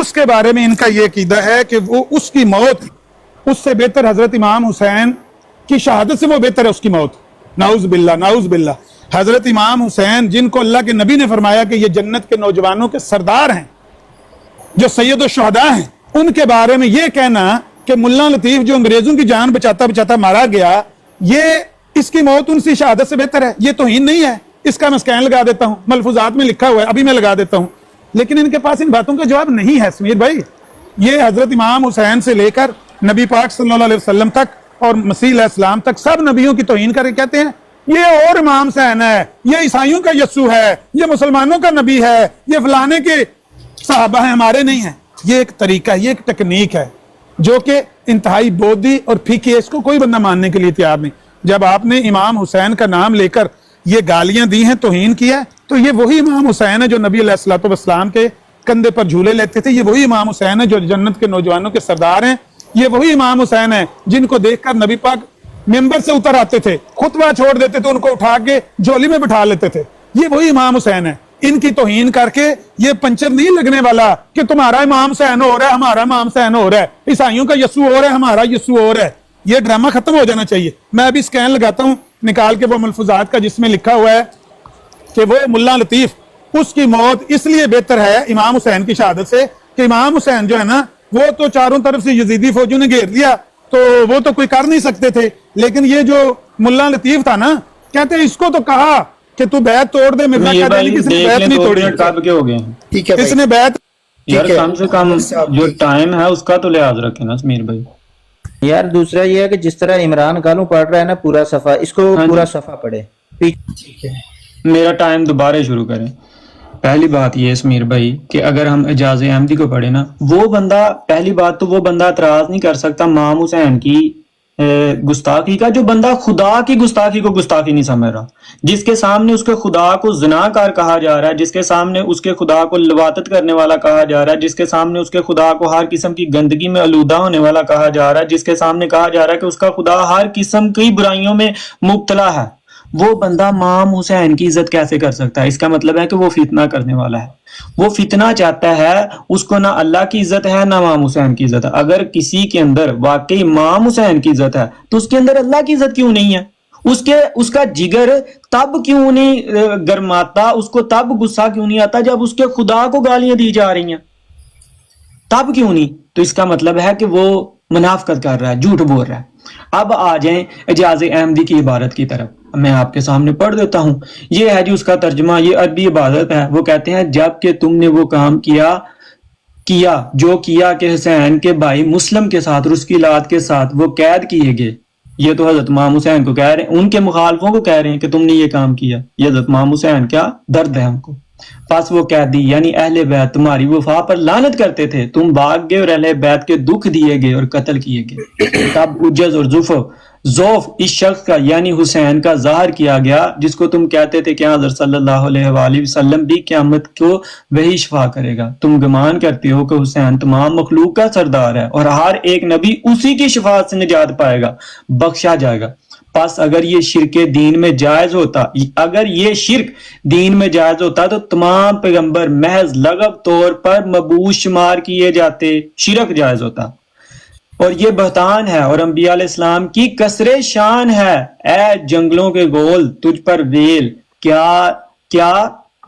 اس کے بارے میں ان کا یہ عقیدہ ہے کہ وہ اس کی موت اس سے بہتر حضرت امام حسین کی شہادت سے وہ بہتر ہے اس کی موت. نعوذ باللہ نعوذ باللہ. حضرت امام حسین جن کو اللہ کے نبی نے فرمایا کہ یہ جنت کے نوجوانوں کے سردار ہیں, جو سید الشہداء ہیں, ان کے بارے میں یہ کہنا کہ ملا لطیف جو انگریزوں کی جان بچاتا بچاتا مارا گیا, یہ اس کی موت ان سے شہادت سے بہتر ہے, یہ توہین نہیں ہے. اس کا میں اسکین لگا دیتا ہوں, ملفوظات میں لکھا ہوا ہے, ابھی میں لگا دیتا ہوں. لیکن ان کے پاس ان باتوں کا جواب نہیں ہے سمیر بھائی. یہ حضرت امام حسین سے لے کر نبی پاک صلی اللہ علیہ وسلم تک اور مسیح علیہ السلام تک سب نبیوں کی توہین کر کے کہتے ہیں یہ اور امام حسین ہے, یہ عیسائیوں کا یسوع ہے, یہ مسلمانوں کا نبی ہے, یہ فلانے کے صحابہ ہیں, ہمارے نہیں ہیں. یہ ایک طریقہ ہے, یہ ایک ٹیکنیک ہے جو کہ انتہائی بودی اور پھیکی ہے, اس کو کوئی بندہ ماننے کے لیے تیار نہیں. جب آپ نے امام حسین کا نام لے کر یہ گالیاں دی ہیں, توہین کیا ہے, تو یہ وہی امام حسین ہے جو نبی علیہ الصلوۃ والسلام کے کندھے پر جھولے لیتے تھے. یہ وہی امام حسین ہے جو جنت کے نوجوانوں کے سردار ہیں. یہ وہی امام حسین ہے جن کو دیکھ کر نبی پاک ممبر سے اتر آتے تھے, خطبہ چھوڑ دیتے تھے, ان کو اٹھا کے جھولی میں بٹھا لیتے تھے. یہ وہی امام حسین ہے. ان کی توہین کر کے یہ پنچر نہیں لگنے والا کہ تمہارا امام حسین ہو رہا ہے, ہمارا امام حسین ہو رہا ہے, عیسائیوں کا یسوع ہو رہا ہے, ہمارا یسوع ہو رہا ہے. یہ ڈرامہ ختم ہو جانا چاہیے. میں ابھی اسکین لگاتا ہوں نکال کے وہ ملفوظات کا جس میں لکھا ہوا ہے کہ وہ ملا لطیف اس کی موت اس لیے بہتر ہے امام حسین کی شہادت سے کہ امام حسین جو ہے نا وہ تو چاروں طرف سے یزیدی فوجوں نے گھیر لیا, تو وہ تو کوئی کر نہیں سکتے تھے. لیکن یہ جو ملا لطیف تھا نا, کہتے ہیں اس کو تو کہا کہ تو بیعت توڑ دے, مرزا قادیانی کسی نے بیعت نہیں توڑی. کب کے ہو گئے ہیں ٹھیک ہے اس نے بیعت یار, کم سے کم جو ٹائم ہے اس کا تو لحاظ رکھے نا سمیر بھائی. یار دوسرا یہ ہے کہ جس طرح عمران کالوں پڑھ رہا ہے نا پورا صفحہ, اس کو پورا صفحہ پڑھے. ٹھیک ہے. میرا ٹائم دوبارہ شروع کریں. پہلی بات یہ ہے سمیر بھائی کہ اگر ہم اعجاز احمدی کو پڑھیں نا, وہ بندہ, پہلی بات تو وہ بندہ اعتراض نہیں کر سکتا امام حسین کی گستاخی کا, جو بندہ خدا کی گستاخی کو گستاخی نہیں سمجھ رہا, جس کے سامنے اس کے خدا کو زناکار کہا جا رہا ہے, جس کے سامنے اس کے خدا کو لواطت کرنے والا کہا جا رہا ہے, جس کے سامنے اس کے خدا کو ہر قسم کی گندگی میں آلودہ ہونے والا کہا جا رہا ہے, جس کے سامنے کہا جا رہا ہے کہ اس کا خدا ہر قسم کی برائیوں میں مبتلا ہے, وہ بندہ امام حسین کی عزت کیسے کر سکتا ہے؟ اس کا مطلب ہے کہ وہ فتنہ کرنے والا ہے, وہ فتنہ چاہتا ہے. اس کو نہ اللہ کی عزت ہے نہ امام حسین کی عزت ہے. اگر کسی کے اندر واقعی امام حسین کی عزت ہے تو اس کے اندر اللہ کی عزت کیوں نہیں ہے؟ اس کا جگر تب کیوں نہیں گرماتا, اس کو تب غصہ کیوں نہیں آتا جب اس کے خدا کو گالیاں دی جا رہی ہیں؟ تب کیوں نہیں؟ تو اس کا مطلب ہے کہ وہ منافقت کر رہا ہے, جھوٹ بول رہا ہے. اب آ جائیں اعجاز احمدی کی عبارت کی طرف. میں آپ کے سامنے پڑھ دیتا ہوں. یہ ہے جی اس کا ترجمہ, یہ عربی عبارت ہے. وہ کہتے ہیں جب کہ تم نے وہ کام کیا جو کیا کہ حسین کے بھائی مسلم کے ساتھ اور اس کی اولاد کے ساتھ وہ قید کیے گئے. یہ تو حضرت امام حسین کو کہہ رہے ہیں, ان کے مخالفوں کو کہہ رہے ہیں کہ تم نے یہ کام کیا. یہ حضرت امام حسین کیا درد ہے ہم کو. پس وہ قیدی یعنی اہل بیت تمہاری وفا پر لعنت کرتے تھے, تم بھاگ گئے اور اہل بیت کے دکھ دیے گئے اور قتل کیے گئے. تب عجز اور ذوف اس شخص کا یعنی حسین کا ظاہر کیا گیا جس کو تم کہتے تھے کہ حضرت صلی اللہ علیہ وآلہ وسلم بھی قیامت کو وہی شفا کرے گا. تم گمان کرتے ہو کہ حسین تمام مخلوق کا سردار ہے اور ہر ایک نبی اسی کی شفاعت سے نجات پائے گا, بخشا جائے گا. پس اگر یہ شرک دین میں جائز ہوتا تو تمام پیغمبر محض لغو طور پر مبعوث شمار کیے جاتے, شرک جائز ہوتا. اور یہ بہتان ہے اور انبیاء علیہ السلام کی کثر شان ہے. اے جنگلوں کے گول تجھ پر ویل, کیا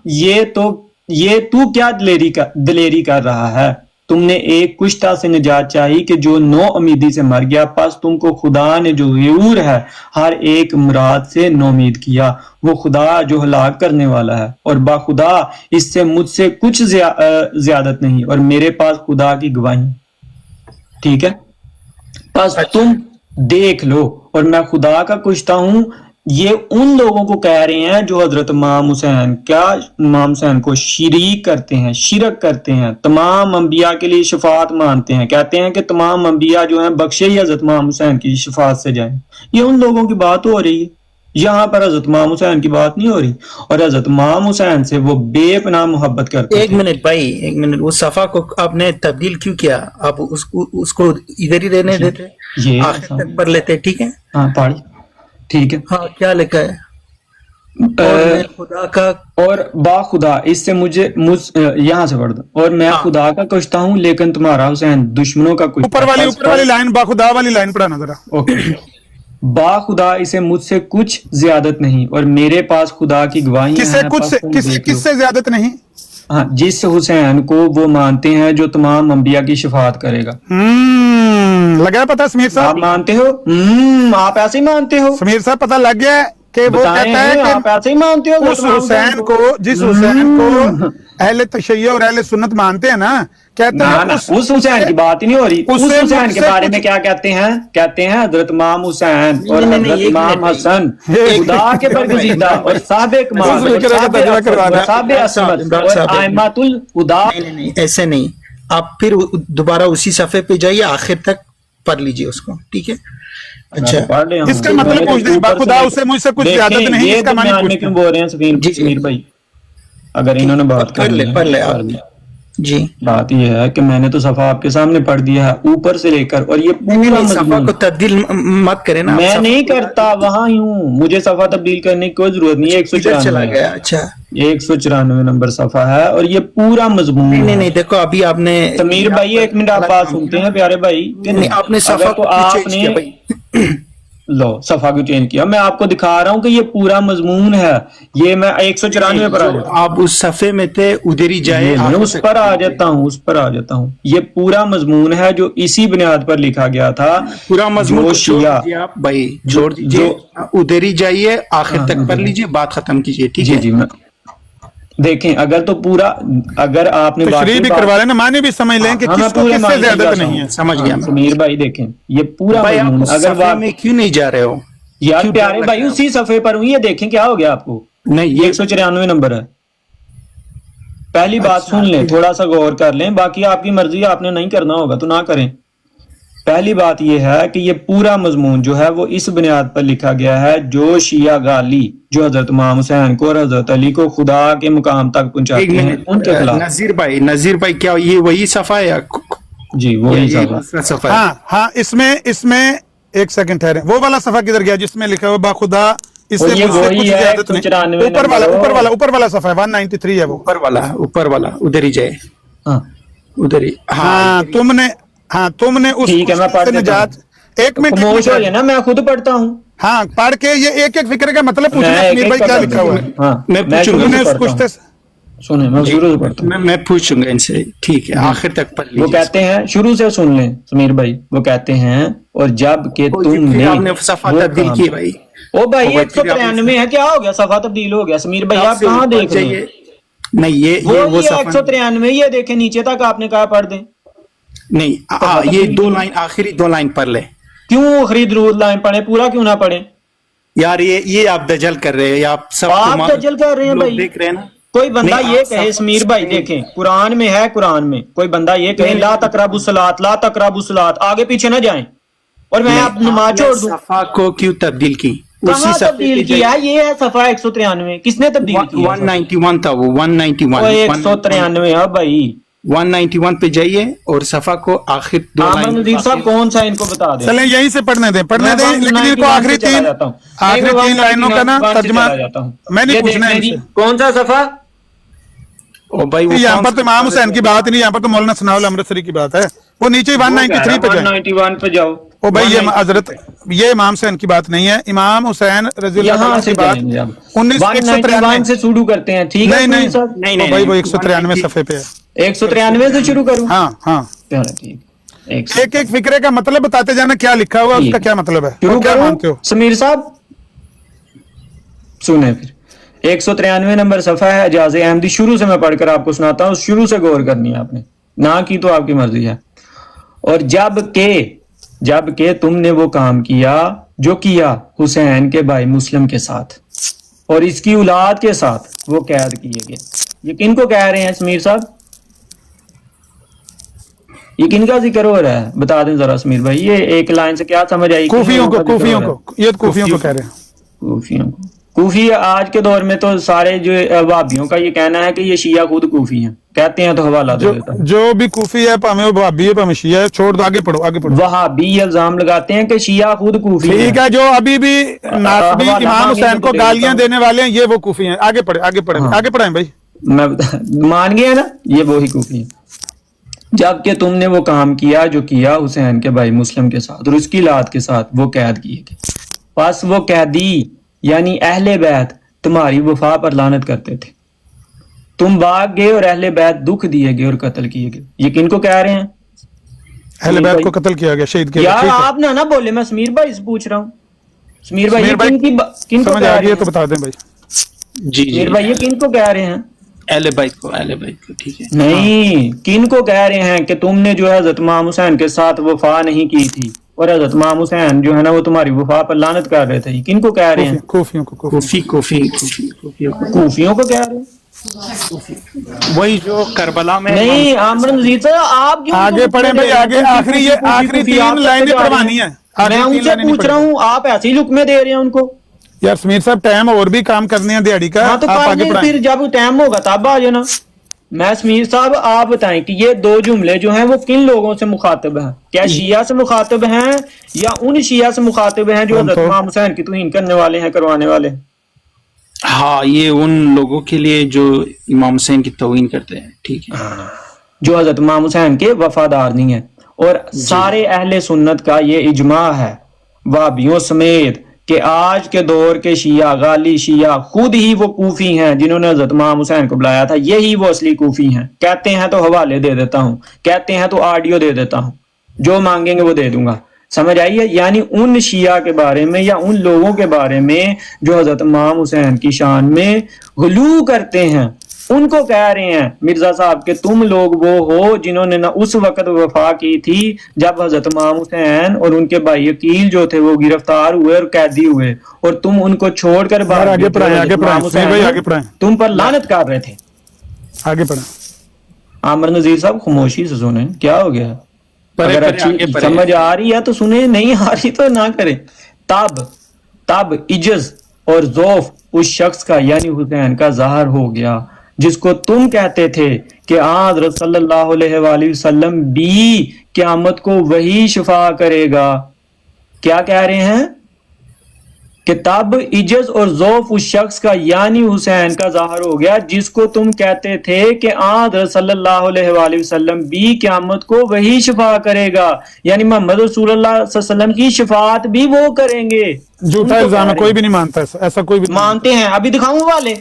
یہ تو کیا دلیری کر رہا ہے؟ تم نے ایک کشتہ سے نجات چاہی کہ جو نو امیدی سے مر گیا, پس تم کو خدا نے جو غیور ہے ہر ایک مراد سے نومید کیا. وہ خدا جو ہلاک کرنے والا ہے, اور باخدا اس سے مجھ سے کچھ زیادت نہیں, اور میرے پاس خدا کی گواہی. ٹھیک ہے, پس تم دیکھ لو اور میں خدا کا کشتہ ہوں. یہ ان لوگوں کو کہہ رہے ہیں جو حضرت امام حسین کو شریک کرتے ہیں, شرک کرتے ہیں, تمام انبیاء کے لیے شفاعت مانتے ہیں, کہتے ہیں کہ تمام انبیاء جو ہیں بخشے ہی حضرت امام حسین کی شفاعت سے جائیں. یہ ان لوگوں کی بات ہو رہی ہے, یہاں پر حضرت امام حسین کی بات نہیں ہو رہی. اور حضرت امام حسین سے وہ بے پناہ محبت کرتے ہیں. ایک منٹ بھائی, ایک منٹ. وہ صفحہ کو آپ نے تبدیل کیوں کیا؟ آپ اس کو ادھر ہی رہنے دیتے, یہ آخر تک پڑھ لیتے. ٹھیک ہے, ہاں پڑھ. ٹھیک ہے, ہاں کیا لکھا ہے؟ اور میں خدا کا اور باخدا اس سے یہاں سے پڑھ دو، اور میں خدا کا کشتا ہوں لیکن تمہارا حسین دشمنوں کا کچھ اوپر والی لائن باخدا والی لائن پڑھانا ذرا. اوکے. باخدا اسے مجھ سے کچھ زیادت نہیں اور میرے پاس خدا کی گواہیاں ہیں. کس سے زیادت نہیں؟ ہاں، جس حسین کو وہ مانتے ہیں جو تمام انبیاء کی شفاعت کرے گا. لگا پتا سمیر آپ صاحب؟ مانتے ہو؟ آپ ایسے ہی مانتے ہو؟ سمیر صاحب پتا لگ گیا ہے کہ وہ کہتا ہے آپ کہ ایسے ہی مانتے ہو؟ اس حسین کو، جس حسین کو اہل تشیع اور اہل سنت مانتے ہیں نا، کہتے ہیں اس حسین کی بات ہی نہیں ہو رہی. اس حسین کے بارے میں کیا کہتے ہیں؟ کہتے ہیں حضرت امام حسین اور حضرت امام حسن خدا کے برگزیدہ اور سابق ائمۃ الہدا. نہیں ایسے نہیں، آپ پھر دوبارہ اسی صفحے پہ جائیے، آخر تک پڑھ لیجئے اس کو، ٹھیک ہے؟ اچھا، اس کا مطلب پوچھ دیں، باخدا اسے مجھ سے کچھ زیادت نہیں، اس کا معنی پوچھ کیوں بول رہے ہیں سمیر بھائی؟ اگر انہوں نے بات پڑھ لے آپ. جی بات یہ ہے کہ میں نے تو صفحہ آپ کے سامنے پڑھ دیا ہے اوپر سے لے کر، اور یہ پورا صفحہ کو تبدیل مت کریں نا. میں نہیں کرتا، وہاں ہی ہوں، مجھے صفحہ تبدیل کرنے کی کوئی ضرورت نہیں ہے. 194 اچھا 194 نمبر صفحہ ہے اور یہ پورا مضمون. نہیں دیکھو ابھی آپ نے سمیر بھائی ایک منٹ آپ بات سنتے ہیں پیارے بھائی. آپ نے صفحہ کو چینج کیا بھائی. لو صفحہ کو چینج کیا، میں آپ کو دکھا رہا ہوں کہ یہ پورا مضمون ہے. یہ میں 194 پر آ جاتا ہوں. آپ اس صفحے میں تھے، ادھر ہی جائے. اس پر آ جاتا ہوں. یہ پورا مضمون ہے جو اسی بنیاد پر لکھا گیا تھا. پورا مضمون آپ بھائی چھوڑ دیجیے، ادھر ہی جائیے، آخر تک پڑھ لیجیے، بات ختم کیجیے، ٹھیک ہے؟ جی میں دیکھیں، اگر تو پورا، اگر آپ نے تشریح بھی کروا لیں نا، معنی بھی سمجھ لیں کہ کس کو کس سے زیادت نہیں ہے. سمجھ گیا سمیر بھائی. دیکھیں یہ پورا مضمون، اگر صفحے میں کیوں نہیں جا رہے ہو یار پیارے بھائی؟ اسی صفحے پر ہوں، یہ دیکھیں کیا ہو گیا آپ کو. نہیں، یہ 194 نمبر ہے. پہلی بات سن لیں، تھوڑا سا غور کر لیں، باقی آپ کی مرضی، آپ نے نہیں کرنا ہوگا تو نہ کریں. پہلی بات یہ ہے کہ یہ پورا مضمون جو ہے وہ اس بنیاد پر لکھا گیا ہے جو شیعہ غالی جو حضرت امام حسین کو اور حضرت علی کو خدا کے مقام تک پہنچاتے ہیں، ان کے خلاف. نذیر بھائی کیا یہ وہی صفحہ ہے؟ جی وہی صفحہ. ہاں اس میں ایک سیکنڈ ٹھہریں، وہ والا صفحہ کدھر گیا جس میں لکھا ہوا باخدا اس سے مجھ سے کچھ زیادت نہیں؟ اوپر والا صفحہ 193 ہے، وہ اوپر والا ادھر ہی جائے. ادھر ہی. تم نے اس سے نجات. ایک منٹ خاموش ہو جائے نا، میں خود پڑھتا ہوں. ہاں پڑھ کے یہ ایک فکر کا مطلب پوچھنا سمیر بھائی کیا لکھا ہوا ہے. میں پوچھوں گا، میں پوچھوں گا ان سے، ٹھیک ہے؟ آخر تک پڑھ لیجیے. وہ کہتے ہیں، شروع سے سن لیں سمیر بھائی، وہ کہتے ہیں اور جب کہ تم نے صفحہ تبدیل کی بھائی. او بھائی 193 ہے، کیا ہو گیا؟ صفحہ تبدیل ہو گیا. سمیر بھائی آپ کہاں دیکھ رہے ہیں؟ نہیں یہ 193 یہ دیکھیں نیچے تک آپ نے کہا پڑھ دیں. نہیں یہ دو لائن، آخری دو لائن پڑھ لیں. کیوں آخری درود لائن پڑھیں؟ پورا کیوں نہ پڑھیں یار؟ یہ آپ دجل کر رہے ہیں، آپ سب دجل کر رہے ہیں بھائی. دیکھ رہے ہیں نا، کوئی بندہ یہ کہے سمیر بھائی، دیکھیں قرآن میں ہے، قرآن میں کوئی بندہ یہ کہے لا تقربوا الصلاۃ، لا تقربوا الصلاۃ، آگے پیچھے نہ جائیں، اور میں اب نماز چھوڑ دوں. صفحہ کو کیوں تبدیل کی؟ کہاں تبدیل کیا؟ یہ ہے صفحہ 193. کس نے تبدیل کیا؟ 191 تھا وہ، 191. 193 ہے بھائی. 191 پہ جائیے اور صفحہ کو آخر دو لائن. نذیر صاحب کون سا ان کو بتا دیں؟ چلیں یہیں سے پڑھنے دیں، لیکن ان کو آخری تین لائنوں کا نا ترجمہ میں نہیں پوچھنا ہے. کون سا صفحہ؟ یہاں پر تو امام حسین کی بات نہیں، یہاں پر تو مولانا ثناء امرتسری کی بات ہے. وہ نیچے 193 پہ جائیں. 191 پہ جاؤ. او بھائی یہ حضرت، یہ امام حسین کی بات نہیں ہے، امام حسین رضی اللہ عنہ کی بات 193 سے شروع کرتے ہیں. ٹھیک ہے نہیں بھائی وہ 193 صفحے پہ ہے. 193 سے شروع کروں؟ ہاں ایک فکرے کا مطلب بتاتے جانا، کیا لکھا ہوا اس کا کیا مطلب ہے، شروع کیا مانتے ہو سمیر صاحب؟ سنیں پھر 193 نمبر صفحہ ہے اعجاز احمدی. شروع سے میں پڑھ کر آپ کو سناتا ہوں، شروع سے غور کرنی ہے آپ نے، نہ کی تو آپ کی مرضی ہے. اور جب کہ تم نے وہ کام کیا جو کیا حسین کے بھائی مسلم کے ساتھ اور اس کی اولاد کے ساتھ، وہ قید کیے گئے. یہ کن کو کہہ رہے ہیں سمیر صاحب؟ یہ کن کا ذکر ہو رہا ہے؟ بتا دیں ذرا سمیر بھائی. یہ ایک لائن سے کیا سمجھ آئی؟ کوفیوں کو یہ کوفیوں کو کہہ رہے ہیں. کوفیوں کو کوفی آج کے دور میں تو سارے جو وہابیوں کا یہ کہنا ہے کہ یہ شیعہ خود کوفی ہیں، کہتے ہیں تو حوالہ دے دیتا ہوں. جو بھی کوفی ہے پامے وہ وہابی ہے پامے شیعہ ہے، چھوڑ دو، آگے پڑھو آگے پڑھو. وہابی الزام لگاتے ہیں کہ شیعہ خود کوفی ہیں. ٹھیک ہے، جو ابھی بھی ناصبی حوالہ امام مانگیں حسین تو کو دے گالیاں دیتا ہوں. دینے والے ہیں، یہ وہ کوفی ہیں. آگے پڑھیں آگے پڑھیں آگے پڑھیں بھائی. میں مان گیا نا، یہ وہی کوفی ہیں. جبکہ تم نے وہ کام کیا جو کیا حسین کے بھائی مسلم کے ساتھ اور اس کی اولاد کے ساتھ، وہ قید کیے گئے. پس وہ قیدی یعنی اہل بیت تمہاری وفا پر لعنت کرتے تھے. تم بھاگ گئے اور اہل بیت دکھ دیے گئے اور قتل کیے گئے. یہ کن کو کہہ رہے ہیں؟ اہل بیت کو قتل کیا گیا، شہید کیا گیا. یار ٹھیک ہے، آپ نہ بولے، میں سمیر بھائی سے پوچھ رہا ہوں. سمیر بھائی سمیر یہ بھائی کن کو سمجھ کہہ آ رہے گئی ہے ہیں؟ تو بتا دیں بھائی. جی جی سمیر بھائی یہ کن کو کہہ رہے ہیں؟ اہل بیت کو، اہل بیت کو. ٹھیک ہے. نہیں، کن کو کہہ رہے ہیں کہ تم نے جو ہے حضرت امام حسین کے ساتھ وفا نہیں کی تھی اور حضرت امام حسین جو ہے نا وہ تمہاری وفا پر لعنت کر رہے تھے؟ یہ کن کو کہہ رہے ہیں؟ کوفیوں کو کوفی کوفی کوفی کوفی کوفیوں کو کہہ رہے ہیں. وہی جو کربلا میں نہیں عامر نذیر صاحب، آپ کیوں آگے پڑھیں بھائی آگے. آخری یہ آخری تین لائنیں پڑھوانی ہیں. میں ان سے پوچھ رہا ہوں، آپ ایسے ہی لکمے دے رہے ہیں ان کو. یار سمیر صاحب ٹائم اور بھی کام کرنے ہیں دیہڑی کا، ہاں تو آپ کر آگے لیں، پڑھائیں. پھر جب ٹائم ہوگا تب آ جانا. میں سمیر صاحب آپ بتائیں کہ یہ دو جملے جو ہیں وہ کن لوگوں سے مخاطب ہیں؟ کیا شیعہ سے مخاطب ہیں یا ان شیعہ سے مخاطب ہیں جو حضرت امام حسین کی توہین کرنے والے ہیں، کروانے والے ہیں؟ ہاں یہ ان لوگوں کے لیے جو امام حسین کی توہین کرتے ہیں. ٹھیک ہے. جو حضرت امام حسین کے وفادار نہیں ہیں. اور سارے اہل سنت کا یہ اجماع ہے وہابیوں سمیت کہ آج کے دور کے شیعہ، غالی شیعہ خود ہی وہ کوفی ہیں جنہوں نے حضرت امام حسین کو بلایا تھا. یہی وہ اصلی کوفی ہیں. کہتے ہیں تو حوالے دے دیتا ہوں، کہتے ہیں تو آڈیو دے دیتا ہوں، جو مانگیں گے وہ دے دوں گا. سمجھ آئیے؟ یعنی ان شیعہ کے بارے میں یا ان لوگوں کے بارے میں جو حضرت امام حسین کی شان میں غلو کرتے ہیں، ان کو کہہ رہے ہیں مرزا صاحب کہ تم لوگ وہ ہو جنہوں نے نہ اس وقت وفا کی تھی جب حضرت امام حسین اور ان کے بھائی عقیل جو تھے وہ گرفتار ہوئے اور قیدی ہوئے، اور تم ان کو چھوڑ کر یار آگے پڑھائیں آگے پڑھائیں سمیر بھائی آگے پڑھائیں تم پر لعنت کر رہے تھے. آگے پڑھائیں. عامر نذیر صاحب خاموشی سے سنیں، کیا ہو گیا؟ پڑھے اگر پڑھے آگے اچھی پڑھے. سمجھ آ رہی ہے تو سنیں، نہیں آ رہی تو نہ کریں. تب عجز اور ذوف اس شخص کا یعنی حسین کا ظاہر ہو گیا جس کو تم کہتے تھے کہ حضرت صلی اللہ علیہ وآلہ وسلم بھی قیامت کو وہی شفا کرے گا. کیا کہہ رہے ہیں کہ تب عجز اور ذوف اس شخص کا یعنی حسین کا ظاہر ہو گیا جس کو تم کہتے تھے کہ حضرت صلی اللہ علیہ وآلہ وسلم بھی قیامت کو وہی شفا کرے گا، یعنی محمد رسول اللہ صلی اللہ علیہ وسلم کی شفاعت بھی وہ کریں گے. جھوٹا الزام ہے، کوئی بھی نہیں مانتا ایسا کوئی بھی. مانتے ہیں، ابھی دکھاؤں والے.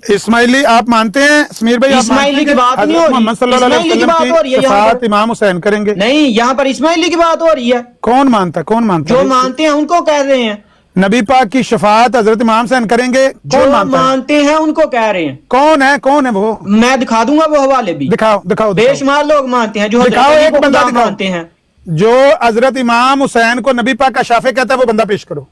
اسماعیلی آپ مانتے ہیں سمیر بھائی؟ آپ اسماعیلی کی بات نہیں ہو رہی، محمد صلی اللہ علیہ اسماعیلی کی وسلم بات ہو رہی ہے کی یہاں شفاعت پر. امام حسین کریں گے؟ نہیں، یہاں پر اسماعیلی کی بات ہو رہی ہے. کون مانتا ہے کون مانتا جو ہے؟ مانتے ہیں ان کو کہہ رہے ہیں. نبی پاک کی شفاعت حضرت امام حسین کریں گے، جو کون مانتا ہے؟ مانتے ہیں ان کو کہہ رہے ہیں. کون ہے وہ؟ میں دکھا دوں گا وہ حوالے بھی. دکھاؤ بے شمار لوگ مانتے ہیں جو حضرت دکھاؤ علی ایک کو بندہ خدا دکھاؤ مانتے ہیں. جو حضرت امام حسین کو نبی پاک کا شافع کہتا ہے، وہ بندہ پیش کرو.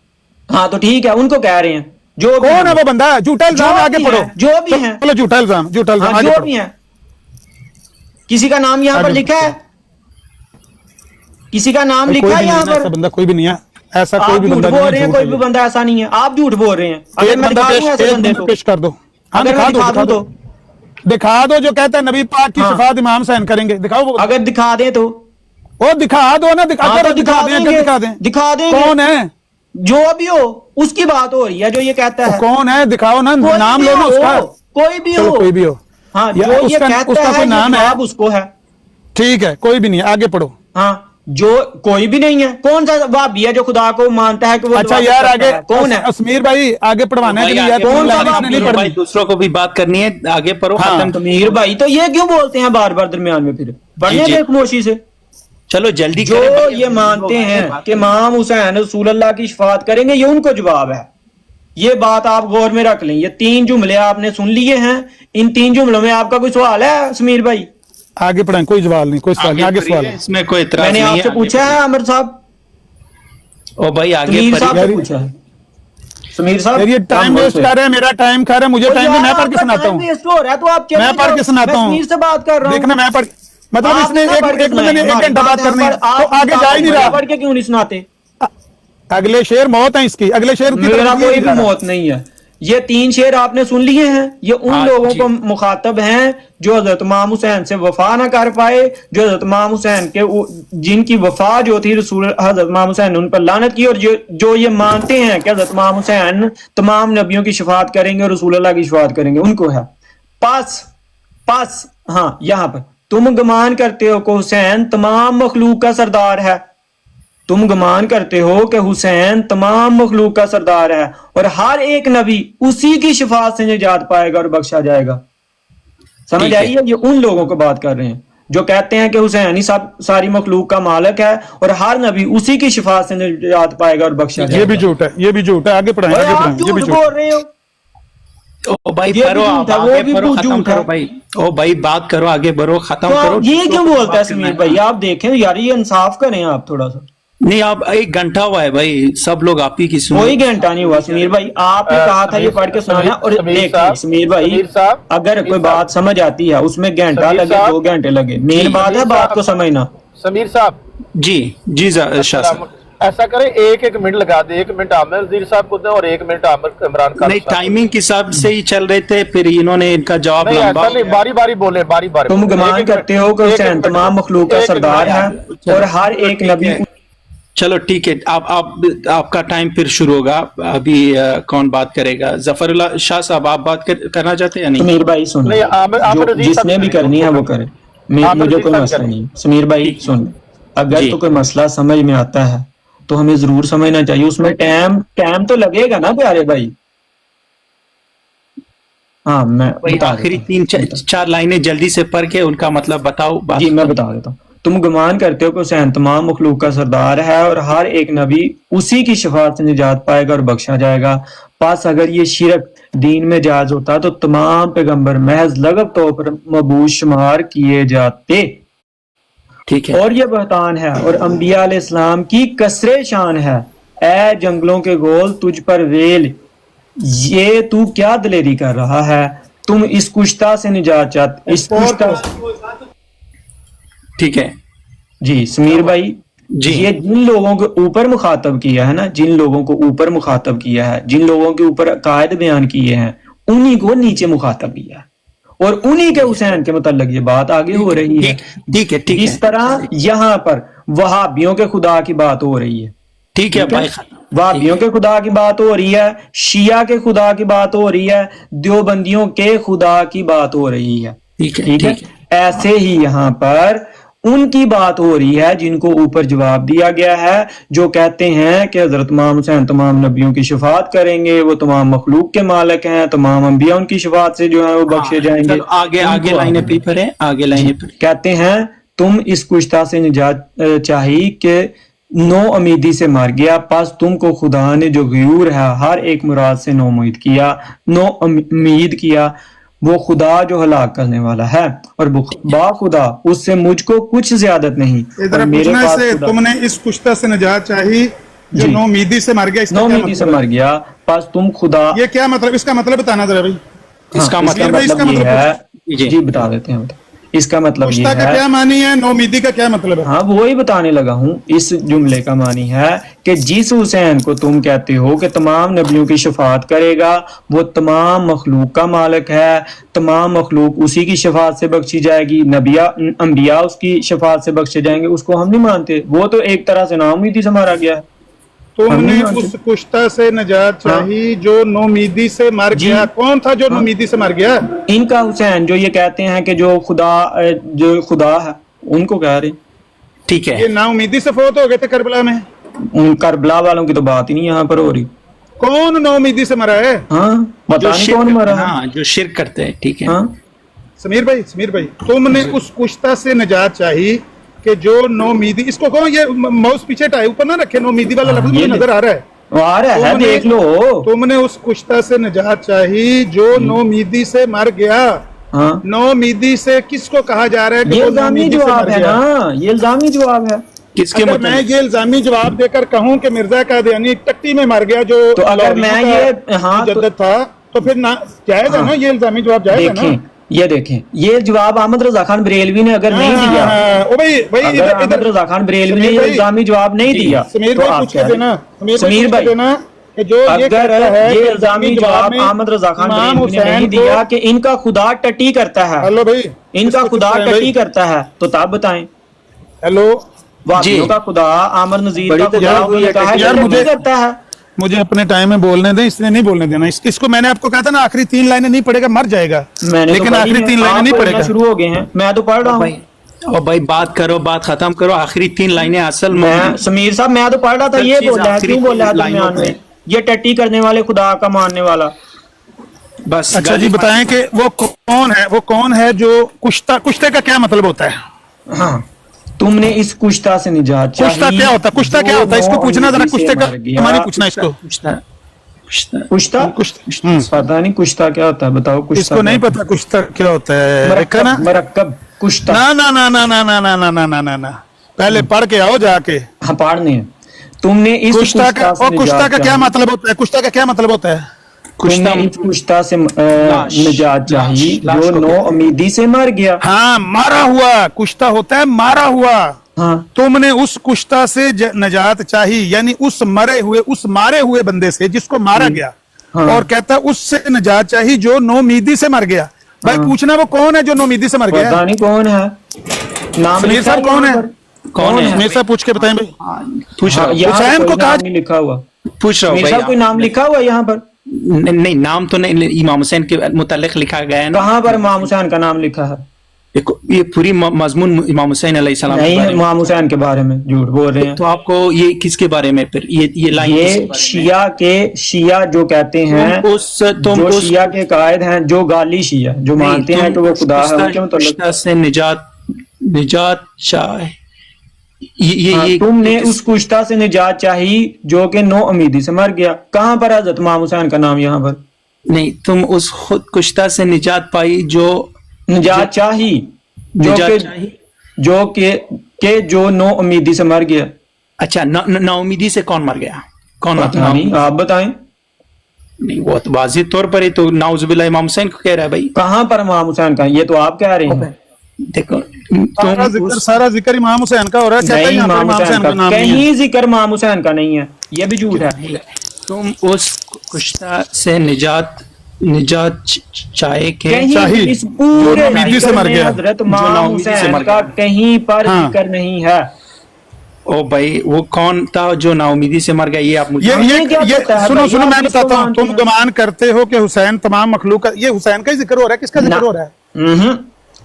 ہاں تو ٹھیک ہے، ان کو کہہ رہے ہیں. جو بھی کون ہے ہیں. وہ بندہ؟ جھوٹا الزام ہے، آگے پڑھو. جو بھی ہیں. چلو جھوٹا الزام ہاں آگے جو پڑھو. بھی ہیں. کسی کا نام یہاں پر آگے لکھا ہے؟ کسی کا نام کوئی لکھا بھی ہے یہاں نہیں ہے، پر؟ ایسا بندہ کوئی بھی نہیں ہے. ایسا کوئی آپ بھی جھوٹ بندہ بول نہیں رہے ہے. ہیں، کوئی بھی بندہ ایسا نہیں ہے. آپ جھوٹ بول رہے ہیں. اگر ایک میں بندہ دکھا دوں ایسے بندے کو، پیش کر دو. ہاں اگر میں دکھا دوں تو، دکھا دو جو کہتا ہے نبی پاک کی ہاں. شفاعت امام حسین کریں گے. دکھاؤ وہ. اگر دکھا دیں تو وہ دکھا دو نا. ہاں تو دکھا دیں گے. دکھا دیں گے. کون ہے؟ جو بھی ہو اس کی بات ہو رہی ہے جو یہ کہتا ہے. کون ہے؟ دکھاؤ نا، کوئی نام بھی لو نا اس کا. ہو، کوئی بھی چلو ہو. کوئی بھی ہو. ہاں یا جو اس یہ کا کہتا ہے کوئی نام ہے؟ جواب اس کو ہے. ٹھیک ہے، کوئی بھی نہیں ہے، آگے پڑھو. ہاں جو کوئی بھی نہیں ہے. کون سا وہابی ہے جو خدا کو مانتا ہے کہ وہ اچھا عبادت یار کرتا آگے ہے؟ کون ہے؟ اسمیر بھائی آگے پڑھوانے کے لیے یار کون سا لائن باب نہیں ہے؟ پڑھنی. دوسروں کو بھی بات کرنی ہے، آگے پڑھو. ہاں. ختم. میر بھائی تو یہ کیوں بولتے ہیں بار بار درمیان میں؟ پھر پڑھنے جی. دیں خاموشی سے. چلو جلدی جو کریں بھائی، یہ مانتے ہیں کہ امام حسین رسول اللہ کی شفاعت کریں گے، یہ ان کو جواب ہے. یہ بات آپ غور میں رکھ لیں. یہ 3 جملے آپ نے سن لیے ہیں. ان 3 جملوں میں آپ کا کوئی سوال ہے سمیر بھائی؟ آگے پڑھیں. کوئی سوال نہیں، کوئی سوال نہیں. آگے سوال ہے. اس میں کوئی اعتراض میں نے نہیں آپ ہے. سے پوچھا ہے عامر صاحب، او بھائی آگے سمیر صاحب سے یاری- پوچھا ہے. سمیر صاحب یار یہ ٹائم ویسٹ کر رہے ہیں، میرا ٹائم کھا رہے ہیں. مجھے ٹائم میں پڑھ کے سناتا ہوں. ویسٹ ہو رہا ہے تو آپ چلے میں پڑھ جاؤ. کے سناتا میں ہوں. سمیر سے بات کر رہا ہوں. دیکھنا میں پڑھ مطلب اس آپ نے نہ ایک پڑھ کے ایک بندے نے سنائیں. 1 گھنٹہ بات کرنی ہے تو آگے جا ہی نہیں رہا. پڑھ کے کیوں نہیں سناتے؟ اگلے شعر موت ہے اس کی. اگلے شعر کی میرا طرف کوئی نہیں بھی جا رہا. موت نہیں ہے. یہ 3 شعر آپ نے سن لیے ہیں، یہ ان لوگوں کو مخاطب ہیں جو حضرت امام حسین سے وفا نہ کر پائے، جو حضرت امام حسین کے جن کی وفا جو تھی رسول حضرت امام حسین نے ان پر لعنت کی، اور جو یہ مانتے ہیں کہ حضرت امام حسین تمام نبیوں کی شفاعت کریں گے اور رسول اللہ کی شفاعت کریں گے، ان کو ہے۔ پس ہاں یہاں پر تم گمان کرتے ہو کہ حسین تمام مخلوق کا سردار ہے، تم گمان کرتے ہو کہ حسین تمام مخلوق کا سردار ہے اور ہر ایک نبی اسی کی شفاعت سے نجات پائے گا اور بخشا جائے گا۔ سمجھ آئی ہے؟ یہ ان لوگوں کو بات کر رہے ہیں جو کہتے ہیں کہ حسین ہی ساری مخلوق کا مالک ہے اور ہر نبی اسی کی شفاعت سے نجات پائے گا اور بخشا جائے گا۔ یہ بھی جھوٹ ہے، یہ بھی جھوٹ ہے، آگے پڑھائیں اور آگے آپ پڑھائیں، یہ بھی جھوٹ جھوٹ بول رہے ہو۔ او بھائی یہ پڑھو، بھی آپ جھوٹ ہے، وہ آگے بھی پڑھو، ختم جھوٹ ہے۔ کرو بھائی۔ او بھائی بات کرو، آگے بڑھو، ختم تو کرو۔ آپ یہ کیوں بولتا ہے سمیر بھائی؟ آپ دیکھیں یار، یہ انصاف کریں آپ تھوڑا سا۔ نہیں، آپ 1 گھنٹہ ہوا ہے بھائی، سب لوگ آپ ہی کی سنو۔ کوئی گھنٹہ نہیں ہوا سمیر بھائی، آپ نے کہا تھا یہ پڑھ کے سنانا، اور دیکھیں سمیر بھائی اگر کوئی بات سمجھ آتی ہے اس میں گھنٹہ لگے 2 گھنٹے لگے، مین بات ہے بات کو سمجھنا۔ سمیر صاحب جی شاہ صاحب، ایسا کریں 1 منٹ لگا دیں، 1 منٹ عامر نذیر صاحب کو دیں اور 1 منٹ عمران خان نہیں ٹائمنگ کے حساب سے ہی چل رہے تھے، پھر انہوں نے ان کا جواب نہیں لمبا ایسا نہیں، باری باری بولیں، باری باری تم گمان کرتے ہو کہ حسین تمام مخلوق کا سردار ہے اور ہر ایک نبی۔ چلو ٹھیک ہے، آپ کا ٹائم پھر شروع ہوگا۔ ابھی کون بات کرے گا؟ ظفر اللہ شاہ صاحب، آپ بات کرنا چاہتے ہیں یا نہیں؟ سمیر بھائی سن، نہیں، عامر نذیر جس صاحب نے بھی کرنی ہے وہ کرے، مجھے کوئی مسئلہ نہیں۔ سمیر بھائی سن، اگر تو کوئی مسئلہ سمجھ میں آتا ہے تو ہمیں ضرور سمجھنا چاہیے، اس میں ٹائم تو لگے گا نا پیارے بھائی۔ ہاں میں آخری 3-4 لائنیں جلدی سے پڑھ کے ان کا مطلب بتاؤ۔ جی میں بتا دیتا ہوں۔ تم گمان کرتے ہو کہ حسین تمام مخلوق کا سردار ہے اور ہر ایک نبی اسی کی شفاعت سے نجات پائے گا اور بخشا جائے گا، پس اگر یہ شرک دین میں جائز ہوتا تو تمام پیغمبر محض لغو طور پر مبعوث شمار کیے جاتے، ٹھیک ہے، اور یہ بہتان ہے اور انبیاء علیہ السلام کی کثرے شان ہے۔ اے جنگلوں کے گول تجھ پر ویل، یہ تو کیا دلیری کر رہا ہے؟ تم اس کشتہ سے نجات چاہتے، اس کشتہ ٹھیک ہے جی سمیر بھائی جی، یہ جن لوگوں کے اوپر مخاطب کیا ہے نا، جن لوگوں کو اوپر مخاطب کیا ہے، جن لوگوں کے اوپر عقائد بیان کیے ہیں، انہی کو نیچے مخاطب کیا ہے، اور انہی کے حسین کے متعلق یہ بات آگے ہو رہی ہے۔ ٹھیک ہے، ٹھیک اس ہے، طرح یہاں پر وہابیوں کے خدا کی بات ہو رہی ہے، ٹھیک ہے بھائی، وہابیوں کے خدا کی بات ہو رہی ہے، شیعہ کے خدا کی بات ہو رہی ہے، دیوبندیوں کے خدا کی بات ہو رہی ہے، ٹھیک ہے، ٹھیک ہے۔ ایسے ہی یہاں پر ان کی بات ہو رہی ہے جن کو اوپر جواب دیا گیا ہے، جو کہتے ہیں کہ حضرت امام حسین تمام نبیوں کی شفاعت کریں گے، وہ تمام مخلوق کے مالک ہیں، تمام انبیاء ان کی شفاعت سے جو ہیں وہ بخشے جائیں گے۔ آگے لائنیں پہ پڑھیں، آگے لائنیں پہ۔ کہتے ہیں تم اس کشتہ سے نجات چاہی کہ 9 امیدی سے مر گیا، پس تم کو خدا نے جو غیور ہے ہر ایک مراد سے 9 امید کیا، وہ خدا جو ہلاک کرنے والا ہے، اور با خدا اس سے مجھ کو کچھ زیادت نہیں، ادھر اور میرے پوچھنا پاس سے خدا تم نے اس کشتہ سے نجات چاہی جو جی۔ 9 امیدی سے مر گیا، اس کا 9 کیا امیدی سے مطلب ہے؟ مر گیا، پس تم خدا، یہ کیا مطلب، اس کا مطلب بتانا ذرا بھائی، اس کا ہاں، مطلب اس کا یہ مطلب ہے جی بتا دیتے ہیں، اس کا مطلب کشتہ یہ کا ہے، کیا معنی ہے، 9 امیدی کا کیا مطلب ہے؟ ہاں وہی بتانے لگا ہوں۔ اس جملے کا معنی ہے کہ جس حسین کو تم کہتے ہو کہ تمام نبیوں کی شفاعت کرے گا، وہ تمام مخلوق کا مالک ہے، تمام مخلوق اسی کی شفاعت سے بخشی جائے گی، انبیاء اس کی شفاعت سے بخشے جائیں گے، اس کو ہم نہیں مانتے، وہ تو ایک طرح سے ناامیدی سے مارا گیا ہے۔ تم ہم نے نہیں مانتے۔ اس کشتہ سے نجات چاہی جو 9 امیدی سے مر جی۔ گیا، کون تھا جو 9 امیدی سے مر گیا؟ ان کا حسین جو یہ کہتے ہیں کہ جو خدا ہے، ان کو کہہ رہے ہیں۔ ٹھیک ہے، یہ 9 امیدی سے فوت ہو گئے تھے کربلا میں، ان کربلا والوں کی تو بات ہی نہیں یہاں پر ہو رہی۔ کون 9 امیدی سے مرا ہے؟ ہاں پتہ نہیں کون مرا ہے۔ ہاں جو شرک کرتے ہیں، ٹھیک ہے، ہاں سمیر بھائی تم نے اس کشتہ سے نجات چاہی کہ جو 9 امیدی، اس کو کہو، یہ ماؤس پیچھے ٹائے اوپر نہ رکھے، 9 امیدی والا لفظ مجھے نظر آ رہا ہے، وہ آ رہا ہے، دیکھ لو۔ تم نے اس کشتہ سے نجات چاہی جو 9 امیدی سے مر گیا۔ ہاں 9 امیدی سے کس کو کہا جا رہا ہے کہ یہ وہ 9 الزامی امیدی سے جواب مر ہے گیا؟ نا، یہ الزامی جواب ہے۔ کس کے اگر میں مطلب؟ یہ الزامی جواب دے کر کہوں کہ مرزا قادیانی ٹٹی میں مر گیا جو تو اگر میں لاہوریوں کا یہ ہاں مجدد تھا، تو پھر جائز ہے نا، یہ الزامی جواب جائز ہے نا؟ دیکھیں یہ جواب احمد رضا خان بریلوی نے اگر نہیں دیا، اگر احمد رضا خان بریلوی نے یہ الزامی جواب نہیں دیا سمیر تو بھائی آپ پوچھ کے کیا دینا، سمیر بھائی کہ جو یہ اگر کہتا ہے یہ کہ الزامی جواب جواب میں احمد رضا خان امام بریلوی نے نہیں حسین دیا کو- کہ ان کا خدا ٹٹی کرتا ہے، ہیلو بھائی، ان کا اس کو خدا چپ کریں ٹٹی بھائی۔ کرتا ہے، تو تب بتائیں ہیلو وہابیوں کا خدا عامر نذیر بڑی کا خدا تجارت انہوں ہوئی نے ہے کہا ہے ٹٹی کہ یار ٹٹی مجھے- کرتا ہے۔ مجھے اپنے ٹائم میں بولنے دیں، اس نے نہیں بولنے دینا، اس کو میں نے آپ کو کہا تھا نا آخری 3 لائنیں نہیں پڑھے گا مر جائے گا، میں نے تو لیکن پڑھی آخری ہیں، 3 لائنیں آپ نہیں پڑھے پڑھنا گا۔ شروع ہو گئے ہیں، میں تو پڑھ رہا ہوں۔ اور بھائی بات کرو، بات ختم کرو، آخری 3 لائنیں اصل میں سمیر صاحب میں تو پڑھ رہا تھا، اصل یہ چیز بول رہا ہے، آخری کیوں بول رہا ہے 3 لائنوں درمیان پہ میں یہ ٹٹی کرنے والے خدا کا ماننے والا؟ بس اچھا جی بتائیں کہ وہ کون ہے جو کشتے کا کیا مطلب ہوتا ہے؟ ہاں، تم نے اس کشتہ سے نجات چاہی، کشتہ کیا ہوتا ہے؟ کشتہ کیا ہوتا ہے؟ اس کو پوچھنا ذرا، کشتے کا ہماری پوچھنا اس کو، کشتہ پتہ نہیں کشتہ کیا ہوتا ہے، بتاؤ اس کشتہ کو نہیں پتا کشتہ کیا ہوتا ہے، دیکھا نا؟ مرکب کشتہ، نا نا نا نا نا نا نا نا نا نا نا نا، پہلے پڑھ کے آؤ جا کے۔ ہاں پڑھنے ہیں۔ تم نے اس کشتہ کا سے اور کشتہ نجات کا کیا چاہی، مطلب ہوتا ہے؟ کشتہ کا کیا مطلب ہوتا ہے؟ تم نے اس کشتہ سے لاش، نجات چاہی لاش جو کو نو کہتے ہیں۔ امیدی سے مر گیا۔ ہاں، مارا ہوا کشتہ ہوتا ہے، مارا ہوا۔ ہاں تم نے اس کشتہ سے نجات چاہی، یعنی اس مارے ہوئے بندے سے جس کو مارا گیا، ہاں۔ اور کہتا ہے اس سے نجات چاہی جو نومیدی سے مر گیا۔ بھائی پوچھنا وہ کون ہے جو نومیدی سے مر گیا پتہ ہے؟ نہیں کون ہے، نام سمیر لکھا صاحب کون یہاں ہے؟ پر؟ کون ہے؟ سمیر صاحب پوچھ کے بتائیں بھائی۔ پوچھ ہاں، رہا ہوں، یہاں حسین کوئی کو کہا- نام نہیں لکھا ہوا، پوچھ رہا ہوں میرے صاحب کوئی نام بھائی، لکھا ہوا ہے یہاں پر؟ نہیں نام تو نہیں، امام حسین کے متعلق لکھا گیا ہے نا، کہاں پر امام حسین کا نام لکھا ہے؟ دیکھو یہ پوری مضمون امام حسین علیہ السلام کے نہیں ہے بارے میں، امام حسین کے بارے میں جھوٹ بول رہے ہیں۔ تو آپ کو یہ کس کے بارے میں پھر یہ لائن کس کے یہ بارے میں؟ شیعہ جو کہتے ہیں، تم جو اس شیعہ کے قائد ہیں، جو گالی شیعہ جو نہیں، مانتے ہیں تم کہ وہ اس خدا ہے، ان کے متعلق کشتہ سے نجات چاہے، ہاں، تم نے اس کشتہ سے نجات چاہی جو کہ نو امیدی سے مر گیا۔ کہاں پر حضرت امام حسین کا نام یہاں پر؟ نہیں، تم اس خود کشتہ سے نجات پائی جو نجات چاہی نجات چاہی، جو نو امیدی سے مر گیا۔ اچھا نا امیدی سے کون مر گیا؟ کون پتہ نہیں، آپ بتائیں نہیں، وہ تو واضح طور پر ہی تو نعوذ باللہ امام حسین کو کہہ رہا ہے بھائی۔ کہاں پر امام حسین کا؟ یہ تو آپ کہہ رہے ہیں۔ دیکھو سارا ذکر امام حسین کا ہو رہا ہے، کہتا ہے نہیں، یہاں پر امام امام حسین حسین کا کا نام نہیں ہے۔ کہیں ذکر امام حسین کا نہیں ہے، یہ بھی جھوٹ ہے۔ تم اس کشتہ سے نجات چاہے کہ کہیں اس جو پورے نومیدی سے ذکر مر میں گیا، حضرت جو امام نومیدی سے حسین مر کا گیا۔ کہیں پر ہاں۔ ذکر نہیں ہے۔ او بھائی وہ کون تھا جو نا امیدی سے مر گیا؟ یہ آپ مجھے ہمیں کیا پتا ہے سنو بھائی، سنو، آپ میں کس کو بتاتا ہوں، مانتے تم ہیں؟ گمان کرتے ہو کہ حسین تمام مخلوق کا، یہ حسین کا ہی ذکر ہو رہا ہے، کس کا ذکر ہو رہا ہے؟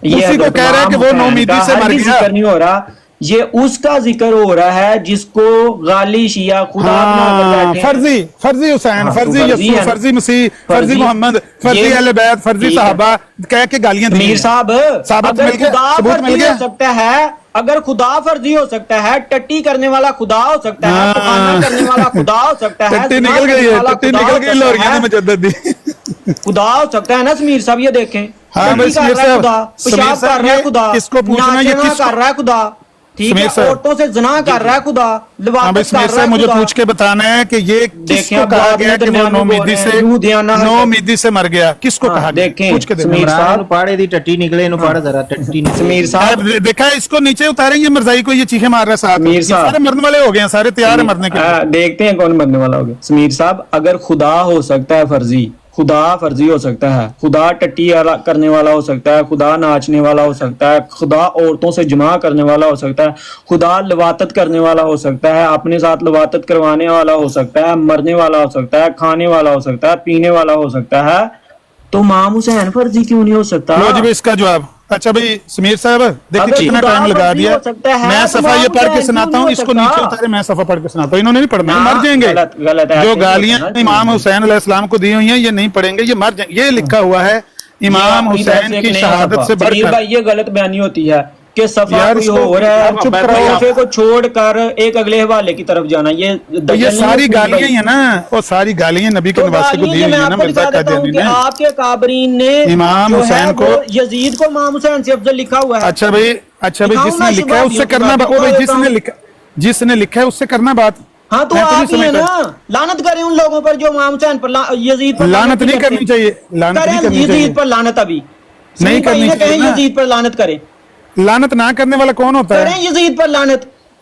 یہ اسی کو حضرت کہہ رہا ہے کہ امام وہ حسین نومیدی کا سے مر ہرگز گیا۔ ذکر نہیں ہو رہا، یہ اس کا ذکر ہو رہا ہے جس کو غالی شیعہ خدا بنا کر ہاں، بیٹھے ہیں۔ فرضی حسین، ہاں، فرضی تو فرضی یسوع، ہے نا۔ فرضی مسیح، فرضی فرضی- محمد، فرضی یہ- اہل بیت، فرضی ٹھیک ہے۔ صحابہ کہہ کے گالیاں دی میر ہیں۔ صاحب، ثابت اگر مل گیا؟ خدا ثبوت مل فرضی گیا؟ ہو سکتا ہے، اگر خدا فرضی ہو سکتا ہے، ٹٹی کرنے والا خدا ہو سکتا ہے، ہاں۔ پخانا کرنے والا خدا ہو سکتا ہے، ٹٹی زنا نکل کرنے گئی ہے، والا ٹٹی خدا نکل ہو گئی سکتا لوریاں ہے، نے مجدد دی۔ خدا ہو سکتا ہے نا سمیر صاحب، یہ دیکھیں ہاں بھائی ٹٹی کر سمیر رہا ہے صاحب، خدا، سمیر پیشاب صاحب کر رہا ہے یہ خدا، کس کو پوچھنا، یہ ناچنا کس کو؟ کر رہا ہے خدا، ٹھیک ہے، سمیر صاحب، عورتوں سے زنا کر رہا ہے خدا، ہاں بھائی لواطت سمیر کر رہا صاحب، ہے مجھے خدا۔ پوچھ کے بتانا ہے کہ یہ کس دیکھیں کو اب کہا بعد گیا میں کہ وہ درمیان میں بول نومیدی رہے سے ہیں، یہودیانہ حرکت۔ نومیدی سے مر گیا، کس کو ہاں، کہا گیا؟ دیکھیں پوچھ کے دیکھیں۔ سمیر عمران صاحب، پاڑے دی ٹٹی نکلے انہوں پاڑا ذرا ٹٹی نکلے سمیر صاحب، دیکھا ہے، اس کو نیچے اتاریں گے، مرزائی کو یہ چیخیں مار رہا ہے ساتھ، سمیر یہ صاحب، سارے مرنے والے ہو گئے ہیں، سارے تیار ہیں مرنے کے لیے۔ دیکھتے ہیں کون مرنے والا ہوگا۔ سمیر صاحب، اگر خدا ہو سکتا ہے فرضی، خدا فرضی ہو سکتا ہے، خدا ٹٹی کرنے والا ہو سکتا ہے، خدا ناچنے والا ہو سکتا ہے، خدا عورتوں سے جمع کرنے والا ہو سکتا ہے، خدا لواطت کرنے والا ہو سکتا ہے، اپنے ساتھ لواطت کروانے والا ہو سکتا ہے، مرنے والا ہو سکتا ہے، کھانے والا ہو سکتا ہے، پینے والا ہو سکتا ہے، تو امام حسین فرضی کیوں نہیں ہو سکتا؟ لو جی بھائی اس کا جواب۔ اچھا بھائی سمیر صاحب دیکھیں اگر کتنا خدا ٹائم لگا فرضی دیا، ہو سکتا ہے میں تو صفحہ یہ امام پڑھ کے حسین سناتا کیوں ہوں، نہیں اس ہو کو سکتا؟ نیچے اتارے، میں صفحہ پڑھ کے سناتا ہوں، انہوں نے نہیں پڑھنا، نا، مر جائیں گے۔ غلط ہے، جو ایسے نہیں گالیاں ہوتا نا۔ امام حسین علیہ السلام کو دی ہوئی ہیں یہ نہیں پڑھیں گے، یہ مر جائیں گے۔ یہ لکھا ہوا ہے امام اپنی طرف سے حسین ایک کی نیا شہادت صفحہ۔ سے بڑھ سمیر کر۔ بھائی، یہ غلط بیانی ہوتی ہے کہ صفحہ یار کوئی اس کو ہو رہا ہے، آپ چپ کراؤ، صفحے کو چھوڑ کر ایک اگلے حوالے کی طرف جانا، یہ تو یہ دجل نہیں ہے ساری سمیر گالیاں بھائی۔ ہی ہیں نا، وہ ساری گالیاں نبی کے تو نواسے کو گالیاں دی یہ ہوئی میں ہیں نا آپ کو مرزا دکھا دیتا قادیانی ہوں کہ نے۔ آپ کے کابرین نے امام جو ہے حسین کو، وہ یزید کو امام حسین سے افضل لکھا ہوا ہے۔ اچھا بھائی دکھاؤں جس نے میں لکھا ہے اس سے شبابیوں کی کرنا بات او بھائی دکھا دیتا جس نے لکھا ہے اس سے کرنا بات۔ ہاں تو میں نہیں آپ ہی ہیں سمجھتا، نا، لعنت کریں ان لوگوں پر جو امام حسین پر یزید پر لعنت نہیں کرتے۔ کرنی چاہیے، لعنت نہیں کریں کرنی چاہیے، یزید پر لعنت، ابھی نہیں سمیر بھائی کرنی نے چاہیے کہیں نا۔ یزید پر لعنت کریں، لعنت نہ کرنے والا کون ہوتا ہے؟ کریں یزید پر لعنت۔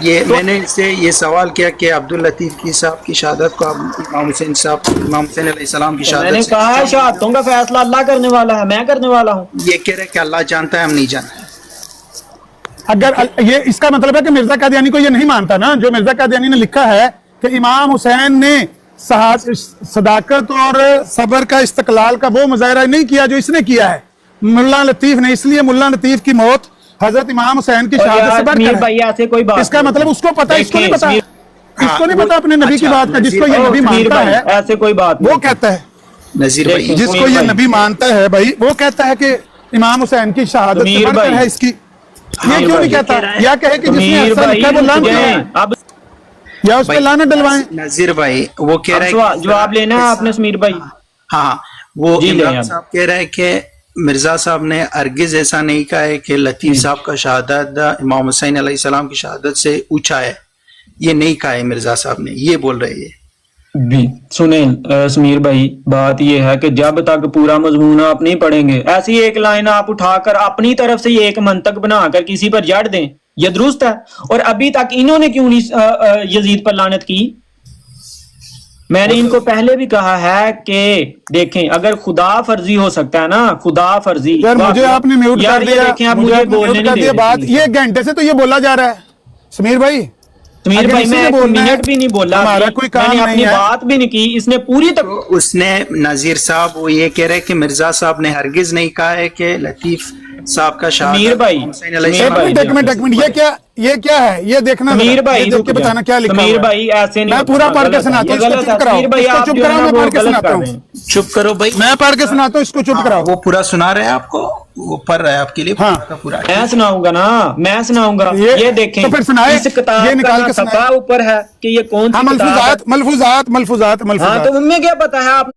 یہ میں نے اس سے یہ سوال کیا کہ عبد اللطیف کی صاحب کی شہادت کو امام حسین علیہ السلام کی میں نے شہادت کہا ہے شہادتوں کا فیصلہ اللہ کرنے والا ہے، میں کرنے والا ہوں. یہ کہہ رہے کہ اللہ جانتا ہے، ہم نہیں جانتے. اگر یہ اس کا مطلب ہے کہ مرزا قادیانی کو یہ نہیں مانتا نا. جو مرزا قادیانی نے لکھا ہے کہ امام حسین نے صداقت اور صبر کا استقلال کا وہ مظاہرہ نہیں کیا جو اس نے کیا ہے ملا لطیف نے، اس لیے ملا لطیف کی موت حضرت امام حسین کی شہادت سے بڑھ میر کر ہے. بھائی ایسے کوئی بات اس کا مطلب اس کو پتا، اس کو نہیں پتا، اس کو نہیں پتا اپنے نبی کی بات کا. جس کو یہ نبی مانتا ہے ایسے کوئی بات وہ کہتا ہے، نذیر بھائی جس کو یہ نبی مانتا ہے بھائی وہ کہتا ہے کہ امام حسین کی شہادت سے بڑھ کر ہے اس کی. یہ کیوں نہیں کہتا؟ یا کہے کہ جس نے ایسا لکھا ہے وہ لعنت کرے، اب یا اس پہ لعنت ڈلوائیں. نذیر بھائی وہ کہہ رہے ہیں جواب لینا ہے آپ نے سمیر بھائی. ہاں وہ جی عمران لیں صاحب کہہ رہے ہیں کہ مرزا صاحب نے ہرگز ایسا نہیں کہا ہے کہ لطیف صاحب کا شہادت امام حسین علیہ السلام کی شہادت سے اونچا ہے. یہ نہیں کہا ہے مرزا صاحب نے، یہ بول رہے ہیں. بھی سنیں سمیر بھائی، بات یہ ہے کہ جب تک پورا مضمون آپ نہیں پڑھیں گے، ایسی ایک لائن آپ اٹھا کر اپنی طرف سے یہ ایک منطق بنا کر کسی پر جڑ دیں، یہ درست ہے؟ اور ابھی تک انہوں نے کیوں نہیں یزید پر لعنت کی؟ میں نے ان کو پہلے بھی کہا ہے کہ دیکھیں اگر خدا فرضی ہو سکتا ہے نا، خدا فرضی. یار مجھے آپ نے میوٹ یار کر یہ دیا، دیکھیں آپ مجھے مجھے آپ نے بولنے میوٹ کر نہیں دیا. دے بات رہے. یہ ایک گھنٹے سے تو یہ بولا جا رہا ہے سمیر بھائی. سمیر اگر بھائی اسی میں سے ایک بولنا ہے، منٹ بھی نہیں بولا، ہمارا کوئی میں کام نے نہیں اپنی ہے. بات بھی نہیں کی. اس نے پوری تک اس نے نذیر صاحب وہ یہ کہہ رہے کہ مرزا صاحب نے ہرگز نہیں کہا ہے کہ لطیف صاحب کا سمیر شہادت بھائی، امام حسین علیہ سمیر السلام بھائی، ایک منٹ یہ کیا ہے؟ یہ دیکھنا ذرا، سمیر بھائی یہ دیکھ کے رک جائیں. بتانا کیا لکھا سمیر ہوا ہے. بھائی ایسے نہیں میں ہوتا، پورا پڑھ کے غلط ہے، سناتا ہوں، یہ اس کو غلط چپ ہے. کراؤ، سمیر بھائی اس کو آپ چپ جو ہے کراؤ، نا میں وہ پڑھ کے غلط سناتا کر ہوں. رہے ہیں. چپ کرو بھائی. میں پڑھ کے سناتا ہوں، اس کو چپ کراؤ. وہ پورا سنا رہے ہیں آپ کو، وہ پڑھ رہا ہے آپ کے لیے ہاں. پورا کا پورا. میں سناؤں گا نا، میں سناؤں گا. یہ دیکھیں تو پھر سنائے، اس کتاب یہ کا نکال نا کے سنائے. صفحہ اوپر ہے کہ یہ کون ہاں سی کتاب ہے. ملفوظات ہاں تو ان میں کیا پتا ہے آپ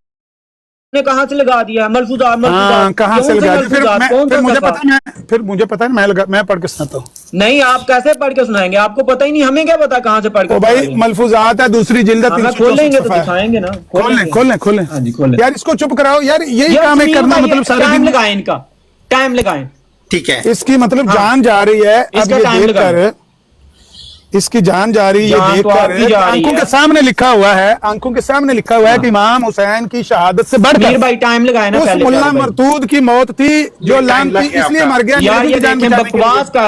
نے کہاں سے لگا دیا ہے؟ ملفوظات ہاں کہاں سے لگا دی؟ کون پھر سا مجھے صفحہ؟ پتا، پھر مجھے پتا ہے، میں پڑھ کے سناتا ہوں. نہیں آپ کیسے پڑھ کے سنائیں گے؟ آپ کو پتہ ہی نہیں، ہمیں کیا پتا کہاں سے پڑھ کے او بھائی سنائیں گے؟ ملفوظات ہے، دوسری جلد ہے، ہاں، کھول لیں گے تو 364 دکھائیں گے نا. کھولیں. ہاں جی کھولیں. یار اس کو چپ کراؤ یار، یہی یار کام ہے سمیر کرنا، بھائی، مطلب سارے ٹائم دن لگائیں، ان کا ٹائم لگائیں. ٹھیک ہے. اس کی مطلب جان جا رہی ہے. اس اب کا یہ ٹائم دیکھ کر لگائیں. اس کی جان جا رہی ہے، یہ جان دیکھ تو کر آپ کی جا رہی آنکھوں ہے. کے سامنے لکھا ہوا ہے، آنکھوں کے سامنے لکھا ہوا ہے کہ امام حسین کی شہادت سے بڑھ میر کر بھائی ٹائم لگائیں نا اس پہلے. ملا پیارے بھائی. مرتود کی موت تھی جو لام تھی، اس لیے مر گیا یار انگریزوں یہ کی جان دیکھیں بچانے کے لیے. بکواس کا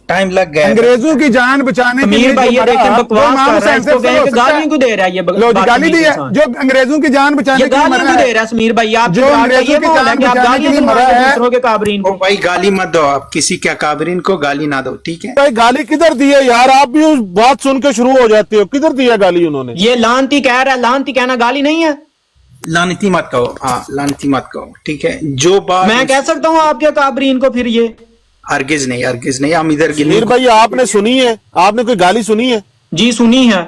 ٹائم لگ گیا. انگریزوں کی جان بچانے کے میر لیے بھائی جو یہ مرا دیکھیں وہ بکواس امام کر رہا ہے. حسین اس سے کو افضل کہیں ہو کہ سکتا گالیاں کیوں دے رہا ہے؟ یہ لو جی گالی دی ہے، انسان. جو انگریزوں کی جان بچانے یہ کے لیے گالیاں مرا کیوں دے ہے. رہا ہے سمیر بھائی؟ آپ جو انگریزوں کی جان کہ آپ بچانے کے گالیاں لیے دلوا مرا رہے ہیں ہے. دوسروں کے کابرین کو. بھائی گالی مت دو، آپ کسی کے کابرین کو گالی نہ دو، ٹھیک ہے. بھائی گالی کدھر دی ہے یار؟ آپ بھی اس بات سن کے شروع ہو جاتے ہو. کدھر دی ہے گالی انہوں نے؟ یہ لانتی کہہ رہا ہے، لانتی کہنا گالی نہیں ہے. لعنتی مت کہو، ہاں لعنتی مت کہو، ٹھیک ہے. جو بات میں کہہ سکتا ہوں آپ کے کابرین کو پھر یہ؟ ہرگز نہیں. ہم ادھر سمیر بھائی آپ نے سنی ہے؟ آپ نے کوئی گالی سنی ہے؟ جی سنی ہے.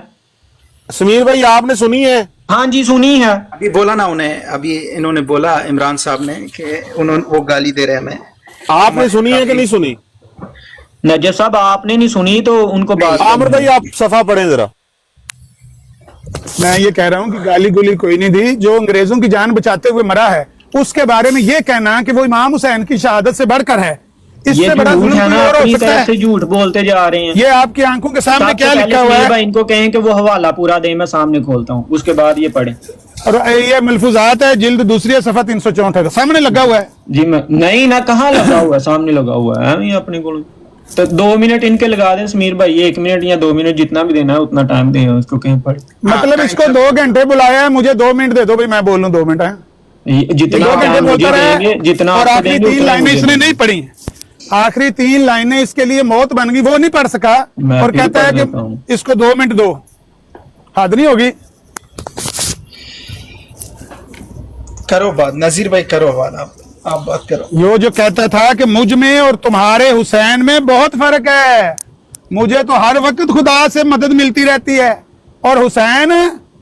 سمیر بھائی آپ نے سنی ہے؟ ہاں جی سنی ہے. ابھی بولا نا ابھی انہوں نے بولا عمران صاحب نے کہ وہ گالی دے رہے ہیں ہمیں. آپ نے سنی ہے کہ نہیں سنی؟ نجف صاحب آپ نے نہیں سنی تو ان کو بات عامر بھائی آپ صفحہ پڑھیں ذرا. میں یہ کہہ رہا ہوں کہ گالی گولی کوئی نہیں دی. جو انگریزوں کی جان بچاتے ہوئے مرا ہے اس کے بارے میں یہ کہنا کہ وہ امام حسین کی شہادت سے بڑھ کر ہے، اس یہ سے بڑا جھوٹ ظلم ہے کوئی نا، اور ہو اپنی سکتا طرف ہے؟ سے جھوٹ بولتے جا رہے ہیں. یہ آپ کی آنکھوں کے سامنے سب سے کیا پہلے لکھا ہوا سمیر ہے؟ بھائی ان کو کہیں کہ وہ حوالہ پورا دیں، میں سامنے کھولتا ہوں، اس کے بعد یہ پڑھیں. اور یہ ملفوظات ہے، جلد دوسری ہے، صفحہ 364 ہے، سامنے لگا ہوا ہے. جی میں نہیں نہ کہاں لگا ہوا ہے، سامنے لگا ہوا ہے. ہم اپنے کو تو 2 منٹ ان کے لگا دیں سمیر بھائی، 1 منٹ یا 2 منٹ جتنا بھی دینا ہے اتنا ٹائم دیں اس کو کہیں پڑھ. مطلب اس کو 2 گھنٹے بلایا ہے، مجھے 2 منٹ دے دو بھائی، میں بولوں 2 منٹ ہے. جتنا 2 گھنٹے ٹائم مجھے بولتا دیں گے، رہا جتنا اور آپ کو آخری دیں گے 3 اتنا لائنیں مجھے اس نے دیں گے. نہیں پڑھی. آخری 3 لائنیں اس کے لیے موت بن گئی، وہ نہیں پڑھ سکا میں اور پھر کہتا ہے پڑھ لیتا ہوں. کہ اس کو 2 منٹ دو. حد نہیں ہوگی. کرو بات نذیر بھائی، کرو بات. آپ بات کرو. یہ جو کہتا تھا کہ مجھ میں اور تمہارے حسین میں بہت فرق ہے، مجھے تو ہر وقت خدا سے مدد ملتی رہتی ہے، اور حسین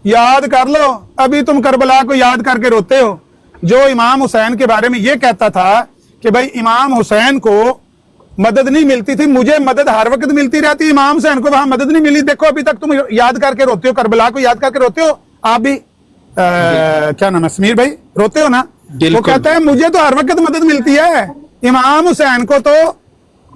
یاد کر لو، ابھی تم کربلا کو یاد کر کے روتے ہو. جو امام حسین کے بارے میں یہ کہتا تھا کہ بھائی امام حسین کو مدد نہیں ملتی تھی، مجھے مدد ہر وقت ملتی رہتی، امام حسین کو وہاں مدد نہیں ملی، دیکھو ابھی تک تم یاد کر کے روتے ہو، کربلا کو یاد کر کے روتے ہو. آپ بھی کیا نام ہے سمیر بھائی، روتے ہو نا؟ وہ کہتا ہے مجھے تو ہر وقت مدد ملتی ہے، امام حسین کو تو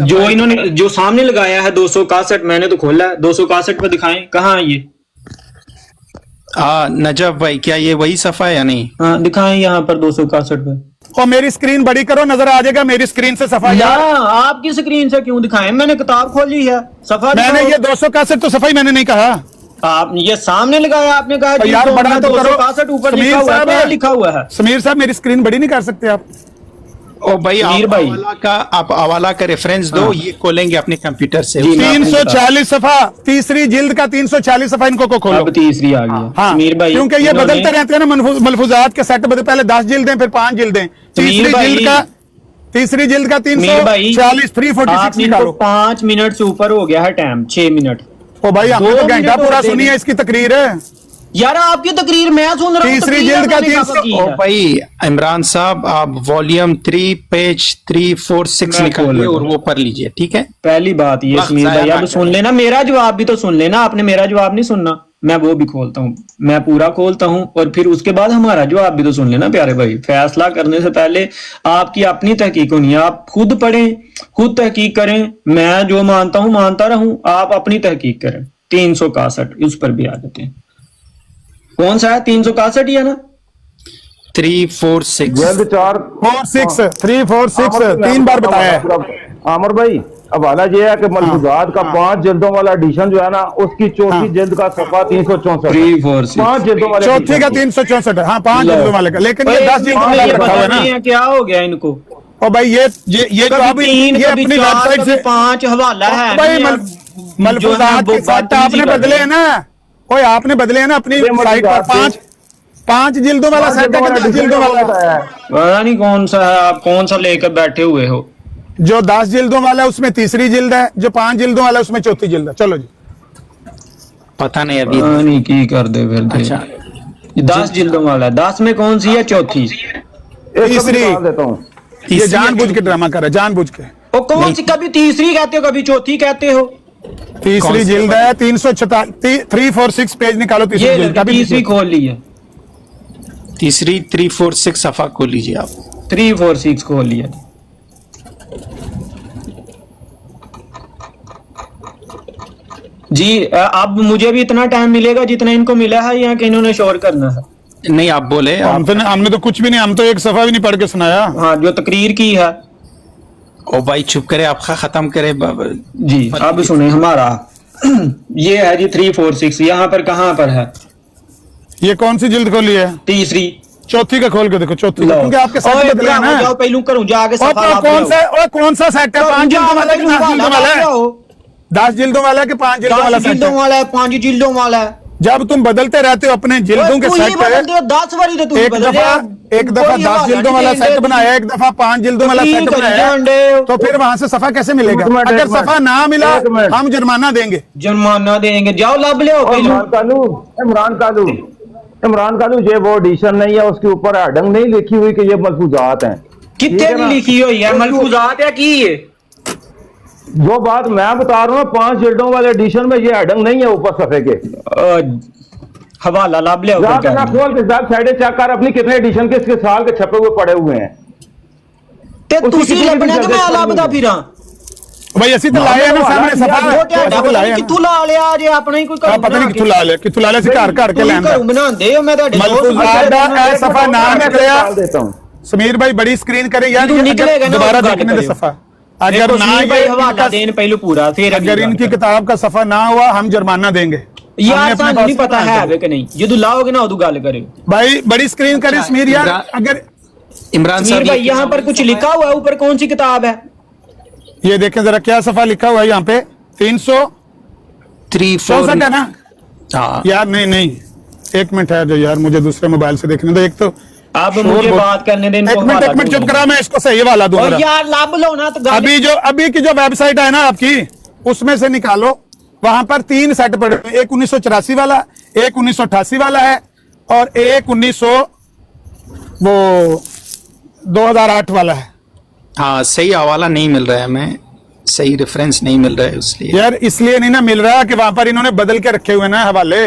جو انہوں نے جو سامنے لگایا ہے 261 میں نے تو کھولا ہے 261 پہ دکھائیں کہاں ہے یہ نجف بھائی کیا یہ وہی صفحہ ہے یا نہیں؟ ہاں دکھائیں یہاں پر 261 پہ اور میری اسکرین بڑی کرو نظر آ جائے گا میری اسکرین سے صفحہ یا آپ کی سکرین سے کیوں دکھائیں میں نے کتاب کھولی ہے صفحہ میں نے یہ 261 تو صفحہ ہی میں نے نہیں کہا آپ نے یہ سامنے لگایا آپ نے کہا جی یار بڑا تو کرو 261 اوپر سمیر صاحب لکھا ہوا ہے سمیر صاحب میری اسکرین بڑی نہیں کر سکتے آپ او بھائی سمیر بھائی آپ حوالہ کا ریفرنس دو یہ کھولیں گے اپنے کمپیوٹر سے 340 صفحہ تیسری جلد کا 340 صفحہ ان کو کھولو اب تیسری آ گئی ہاں سمیر بھائی کیونکہ یہ بدلتے رہتے ہیں نا ملفوظات کے سیٹ بدل پہلے 10 جلدیں پھر 5 جلدیں تیسری جلد کا 340 346 نکالو 5 منٹ سے اوپر ہو گیا ہے ٹائم 6 منٹ او بھائی ہم نے تو گھنٹہ پورا سنی ہے اس کی تقریر ہے یار آپ کی تقریر میں سن رہا ہوں تیسری جلد کا 300 او بھائی عمران صاحب آپ والیوم 3 پیج 346 نکالیے اور وہ پڑھ لیجئے ٹھیک ہے پہلی بات یہ سمیر بھائی اب سن لینا میرا جواب بھی تو سن لینا آپ نے میرا جواب نہیں سننا میں وہ بھی کھولتا ہوں میں پورا کھولتا ہوں اور پھر اس کے بعد ہمارا جواب بھی تو سن لینا پیارے بھائی فیصلہ کرنے سے پہلے آپ کی اپنی تحقیق ہونی ہے آپ خود پڑھیں خود تحقیق کریں میں جو مانتا ہوں مانتا رہوں آپ اپنی تحقیق کریں 361 اس پر بھی آ جاتے ہیں کون سا ہے 361 ہی ہے نا 346 جلد 346 تین بار بتایا ہے عامر بھائی حوالہ یہ ہے کہ ملفوظات کا 5 جلدوں والا ایڈیشن جو ہے نا اس کی چوتھی جلد کا صفحہ 364 5 جلدوں والے چوتھی کا 364 ہاں 5 جلدوں والے کا لیکن یہ 10 جلدوں والا رکھا ہوا ہے نا کیا ہو گیا ان کو اور بھائی یہ جو اب یہ اپنی ویب سائٹ سے 5 حوالہ ہے بھائی ملفوظات کے ساتھ آپ نے بدلے ہیں نا اوے آپ نے بدلے ہیں نا اپنی سائٹ پر 5 جلدوں والا سیٹ ہے کہ 10 جلدوں والا پتا نہیں کون سا ہے آپ کون سا لے کر بیٹھے ہوئے ہو جو 10 جلدوں والا ہے اس میں تیسری جلد ہے جو 5 جلدوں والا ہے اس میں چوتھی جلد ہے چلو جی پتہ نہیں ابھی نہیں کی کر دے پھر اچھا 10 جلدوں والا ہے 10 میں کون سی ہے چوتھی تیسری دیتا ہوں یہ جان بوجھ کے ڈرامہ کر رہا ہے جان بوجھ کے وہ کون سی کبھی تیسری کہتے ہو کبھی چوتھی کہتے ہو تیسری جلد ہے 346 پیج نکالو تیسری یہ جلد کا بھی تیسری کھول لی ہے تیسری 346 صفحہ کھول لیجئے آپ 346 کھول لیا جی اب مجھے بھی اتنا ٹائم ملے گا جتنا ان کو ملا ہے یا کہ انہوں نے شور کرنا ہے نہیں آپ بولے ہم نے تو کچھ بھی نہیں ہم تو ایک صفحہ بھی نہیں پڑھ کے سنایا ہاں جو تقریر کی ہے او بھائی چپ کرے آپ ختم کرے جی اب سنیں ہمارا یہ ہے جی 346 یہاں پر کہاں پر ہے یہ کون سی جلد کھولی ہے تیسری چوتھی کا کھول کے دیکھو چوتھی کا کیونکہ آپ کے ساتھ بدلے ہیں نا جاؤ پہلو کروں جا کے کون سا سیٹ ہے 5 جلدوں والا کہ 10 جلدوں والا ہے 10 جلدوں والا کہ 5 جلدوں والا سیٹ ہے 5 جلدوں والا ہے جب تم بدلتے رہتے ہو اپنے جلدوں کے سیٹ پہ ایک دفعہ 10 جلدوں والا سیٹ بنایا ایک دفعہ 5 جلدوں والا سیٹ بنایا تو پھر وہاں سے صفحہ کیسے ملے گا اگر صفحہ نہ ملا ہم جرمانہ دیں گے جاؤ لب لے عمران کالو یہ وہ ایڈیشن نہیں ہے اس کے اوپر ہیڈنگ نہیں لکھی ہوئی کہ یہ ملفوظات ہیں کتنے کی لکھی ہوئی ہے ملفوظات ہے کی ہے جو بات میں بتا رہا ہوں 5 جلدوں والے ایڈیشن میں یہ ہیڈنگ نہیں ہے اوپر صفحے کے حوالہ لب لے کھول کے سائڈیں چیک کر اپنی کتنے ایڈیشن کے اس کے سال کے چھپے ہوئے پڑے ہوئے ہیں تسی لبنا کہ میں لبدا پھراں بھائی اسی تو لائے ہیں نا سامنے صفحہ کتھوں لا لیا جے اپنا ہی کوئی پتہ نہیں کتھوں لا لیا سی گھر کے لیندا بناندے ہو میں تہاڈے ملفوظات دا اے صفحہ نام نکلیا سمیر بھائی بڑی اسکرین کرے یار دوبارہ دیکھنے دے صفحہ اگر نہ یہ حوالہ دین پہلو پورا پھر اگر ان کی کتاب کا صفحہ نہ ہوا ہم جرمانہ دیں گے یار سان نہیں پتا ہے کہ نہیں جدو لاؤ گے نا ادو گل کرے بھائی بڑی اسکرین کرے سمیر یار اگر عمران صاحب بھائی یہاں پر کچھ لکھا ہوا ہے اوپر کون سی کتاب ہے یہ دیکھیں ذرا کیا صفحہ لکھا ہوا ہے یہاں پہ 364 ہے نا یار نہیں ایک منٹ ہے جو یار مجھے دوسرے موبائل سے دیکھنے دو ایک تو اب مجھے بات کرنے دیں ایک منٹ چپ کرا میں اس کو صحیح والا دوں گا یار لب لو نا تو ابھی کی جو ویب سائٹ ہے نا آپ کی اس میں سے نکالو وہاں پر 3 سیٹ پڑے ہوئے ایک 1984 والا ایک 1988 والا ہے اور ایک 2008 والا ہے ہاں صحیح حوالہ نہیں مل رہا ہے ہمیں صحیح ریفرنس نہیں مل رہا ہے اس لیے یار اس لیے نہیں نا مل رہا کہ وہاں پر انہوں نے بدل کے رکھے ہوئے نا حوالے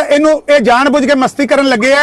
ਇਹਨੂੰ ਇਹ ਜਾਣਬੁੱਝ ਕੇ ਮਸਤੀ ਕਰਨ ਲੱਗੇ ਆ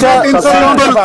364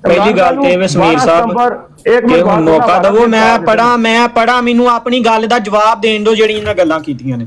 ਪਹਿਲੀ ਗੱਲ ਤੇ ਵੇ ਸਮੀਰ ਸਾਹਿਬ ਇੱਕ ਕਿ ਮਿੰਟ ਹੁਣ ਮੌਕਾ ਦਵੋ, ਮੈਂ ਪੜਾ ਮੈਨੂੰ ਆਪਣੀ ਗੱਲ ਦਾ ਜਵਾਬ ਦੇਣ ਦਿਓ ਜਿਹੜੀ ਇਹਨਾਂ ਗੱਲਾਂ ਕੀਤੀਆਂ ਨੇ,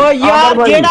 ਓ ਯਾਰ ਜਿਹੜਾ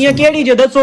ਦੀਆਂ ਕਿਹੜੀ ਜੇ ਦੱਸੋ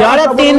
ਯਾਰ ਇਹ ਤਿੰਨ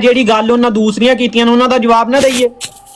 ਜਿਹੜੀ ਗੱਲ ਉਹਨਾਂ ਦੂਸਰੀਆਂ ਕੀਤੀਆਂ ਨੇ ਉਹਨਾਂ ਦਾ ਜਵਾਬ ਨਾ ਦਈਏ।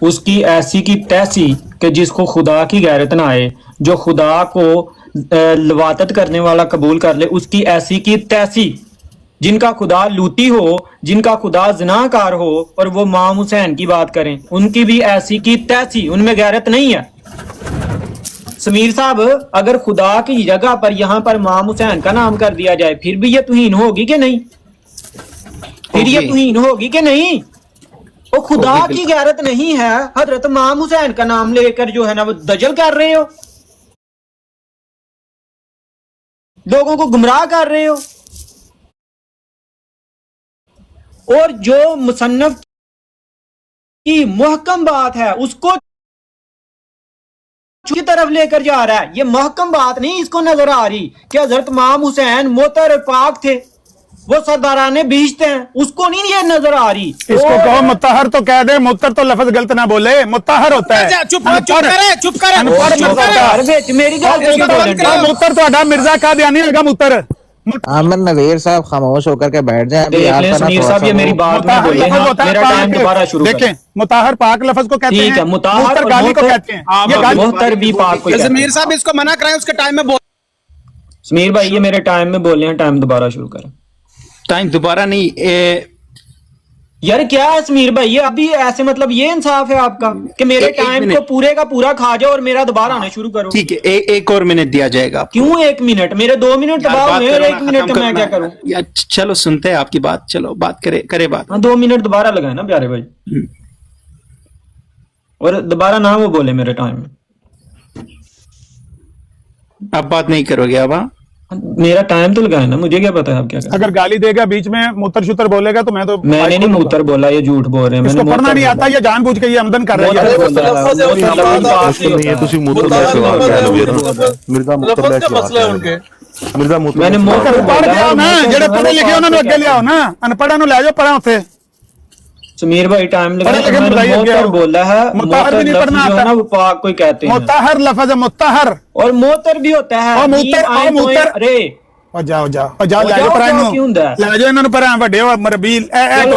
اس کی ایسی کی تیسی کہ جس کو خدا کی غیرت نہ آئے، جو خدا کو لواطت کرنے والا قبول کر لے، اس کی ایسی کی تیسی، جن کا خدا لوتی ہو، جن کا خدا زنا کار ہو، اور وہ امام حسین کی بات کریں، ان کی بھی ایسی کی تیسی، ان میں غیرت نہیں ہے۔ سمیر صاحب، اگر خدا کی جگہ پر یہاں پر امام حسین کا نام کر دیا جائے پھر بھی یہ توہین ہوگی کہ نہیں؟ پھر یہ توہین ہوگی کہ نہیں؟ وہ خدا کی غیرت نہیں ہے، حضرت امام حسین کا نام لے کر جو ہے نا وہ دجل کر رہے ہو، لوگوں کو گمراہ کر رہے ہو۔ اور جو مصنف کی محکم بات ہے اس کو کی طرف لے کر جا رہا ہے، یہ محکم بات نہیں اس کو نظر آ رہی کہ حضرت امام حسین موتر پاک تھے، وہ سرداران بیشت ہیں، اس کو نہیں یہ نظر آ رہی۔ اس کو کہو متحر تو کہہ دے، متر تو لفظ غلط نہ بولے، متحر ہوتا ہے۔ چپ کرے میری متر تو مرزا کا دھیانی ہوگا متر۔ عامر نذیر صاحب خاموش ہو کر کے بیٹھ جائیں، ابھی دیکھ آپ لیں کا نا سمیر تھوڑا صاحب، یہ سا میری بات نہیں بولے ہیں، میرا ٹائم دوبارہ شروع کریں۔ دیکھیں متحر پاک لفظ کو کہتے ٹھیک ہے، ہیں، متحر متر اور گالی کو کہتے ہیں، یہ گالی محتر بھی پاک کو کہتے ہیں۔ سمیر صاحب اس کو منع کرائیں، اس کے ٹائم میں بول۔ سمیر بھائی یہ میرے ٹائم میں بول رہے ہیں، ٹائم دوبارہ شروع کریں۔ ٹائم دوبارہ نہیں، یار کیا ہے سمیر بھائی، یہ ابھی ایسے مطلب یہ انصاف ہے آپ کا کہ میرے ایک ٹائم منٹ۔ کو پورے کا پورا کھا جاؤ اور میرا دوبارہ آنا شروع کرو؟ ٹھیک ہے، ایک اور منٹ دیا جائے گا آپ کو۔ کیوں 1 منٹ؟ میرے 2 منٹ یار دباؤ، بات میرے کرو 1 نا، منٹ ختم کا میں کرنا کیا کروں؟ یار چلو سنتے ہیں آپ کی بات، چلو بات کرے بات۔ ہاں 2 منٹ دوبارہ لگائیں نا پیارے بھائی، اور دوبارہ نہ وہ بولے میرے ٹائم میں۔ اب بات نہیں کرو گے اب؟ ہاں میرا ٹائم تو لگائیں نا، مجھے کیا پتا ہے آپ کیا کریں۔ اگر گالی دے گا بیچ میں متر شتر بولے گا تو میں تو میں نے نہیں موتر بولا، یہ جھوٹ بول رہے ہیں۔ اس کو پڑھنا نہیں آتا، یہ جان بوجھ کے یہ آمدن کر رہا ہے۔ میں نے موتر پڑھ گیا نا، جڑے پڑھے لکھے انہوں نے اگے لیاؤ نا، انپڑھا نو لے جاؤ پڑھا اتنے۔ سمیر بھائی ٹائم لگا، پڑھے لکھے میں نے بتائیے کیا موتر ہو؟ بولا ہے، متحر بھی نہیں موتر پڑھنا لفظ جو ہے آتا، نا وہ پاک کوئی کہتے ہیں، متحر لفظ ہے متحر، اور موتر بھی ہوتا ہے۔ اور موتر، اور موتر۔ ارے اور جاؤ لے جاؤ پڑھا جاؤ کیوں ہوندا ہے؟ لے جاؤ انہوں نے پڑھا بڑے مربیل چلو،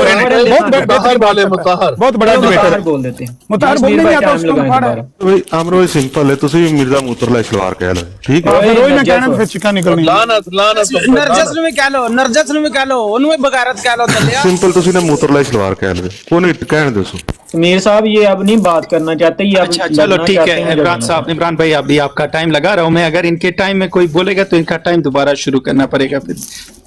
بہت بڑا متحر ڈیبیٹر بول دیتے ہیں۔ متحر سمیر بولنے بھائی نہیں آتا، ٹائم اس کو لگائیں پڑھا دوبارہ۔ بھائی عامر بھائی سمپل ہے، تسی بھی مرزا موتر شلوار کہہ لو، ٹھیک ہے؟ روئی میں کہنا پھر چکا نکلنی۔ نرجس نو کہہ لو، نرجس نو کہہ لو، انہوں بغیرت کہہ لو، دلیا۔ سمپل تسی نے موتر شلوار کہہ لو، وہ نہیں کہنے دو سو۔ سمیر صاحب یہ اب نہیں بات کرنا چاہتے، یہ اب اچھا چلو لڑنا ٹھیک چاہتے ہے ہیں، عمران صاحب، عمران بھائی ابھی آپ کا ٹائم لگا رہا ہوں میں، اگر ان کے ٹائم میں کوئی بولے گا تو ان کا ٹائم دوبارہ شروع کرنا پڑے گا پھر۔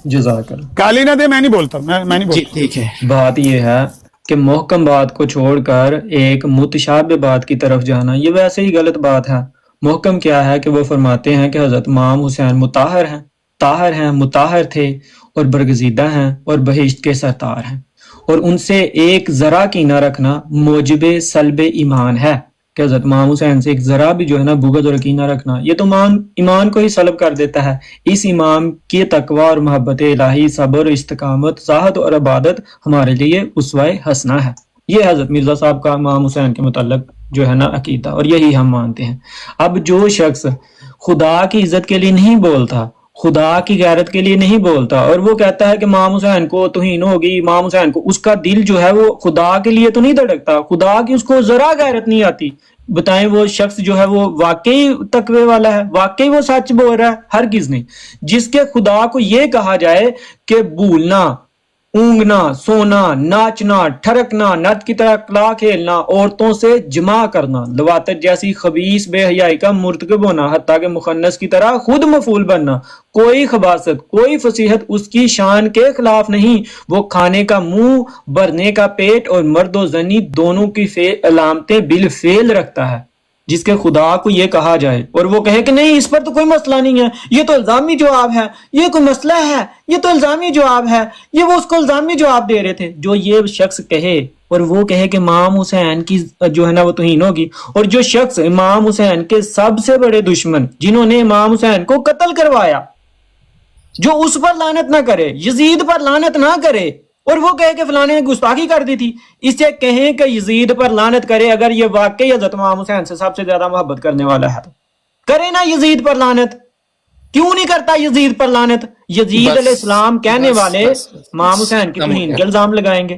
جزاک اللہ۔ گالی نہ دے، میں نہیں بولتا، میں نہیں جی بولتا۔ ٹھیک ہے، بات یہ ہے کہ محکم بات کو چھوڑ کر ایک متشابہ بات کی طرف جانا یہ ویسے ہی غلط بات ہے۔ محکم کیا ہے کہ وہ فرماتے ہیں کہ حضرت امام حسین مطہر ہیں، طاہر ہیں، مطہر تھے اور برگزیدہ ہیں اور بہشت کے سردار ہیں، اور ان سے ایک ذرا کی نہ رکھنا موجب سلب ایمان ہے کہ حضرت امام حسین سے ایک ذرا بھی جو ہے نا بغض اور کینہ رکھنا یہ تو ایمان کو ہی سلب کر دیتا ہے۔ اس امام کی تقوی اور محبت الہی، صبر، استقامت، زاہد اور عبادت ہمارے لیے اسوہ حسنہ ہے۔ یہ حضرت مرزا صاحب کا امام حسین کے متعلق جو ہے نا عقیدہ، اور یہی ہم مانتے ہیں۔ اب جو شخص خدا کی عزت کے لیے نہیں بولتا، خدا کی غیرت کے لیے نہیں بولتا، اور وہ کہتا ہے کہ امام حسین کو توہین ہوگی، امام حسین کو، اس کا دل جو ہے وہ خدا کے لیے تو نہیں دھڑکتا، خدا کی اس کو ذرا غیرت نہیں آتی۔ بتائیں وہ شخص جو ہے وہ واقعی تقوی والا ہے، واقعی وہ سچ بول رہا ہے؟ ہرگز نہیں۔ جس کے خدا کو یہ کہا جائے کہ بھولنا، اونگنا، سونا، ناچنا، ٹھرکنا، نت کی طرح کلا کھیلنا، عورتوں سے جمع کرنا، لواطت جیسی خبیث بے حیائی کا مرتکب ہونا، حتیٰ کہ مخنث کی طرح خود مفعول بننا، کوئی خباثت، کوئی فصیحت اس کی شان کے خلاف نہیں۔ وہ کھانے کا منہ، بھرنے کا پیٹ اور مرد و زنی دونوں کی علامتیں بالفعل رکھتا ہے۔ جس کے خدا کو یہ کہا جائے اور وہ کہے کہ نہیں اس پر تو کوئی مسئلہ نہیں ہے، یہ تو الزامی جواب ہے، یہ کوئی مسئلہ ہے، یہ تو الزامی جواب ہے، یہ وہ اس کو الزامی جواب دے رہے تھے، جو یہ شخص کہے اور وہ کہے کہ امام حسین کی جو ہے نا وہ توہین ہوگی، اور جو شخص امام حسین کے سب سے بڑے دشمن جنہوں نے امام حسین کو قتل کروایا، جو اس پر لعنت نہ کرے، یزید پر لعنت نہ کرے، اور وہ کہے کہ فلانے نے گستاخی کر دی تھی، اسے کہیں کہ یزید پر لعنت کرے اگر یہ واقعی حضرت امام حسین سے سب سے زیادہ محبت کرنے والا ہے تو کرے نا یزید پر لعنت۔ کیوں نہیں کرتا یزید پر لعنت؟ یزید علیہ السلام کہنے والے امام حسین کی توہین کے الزام لگائیں گے۔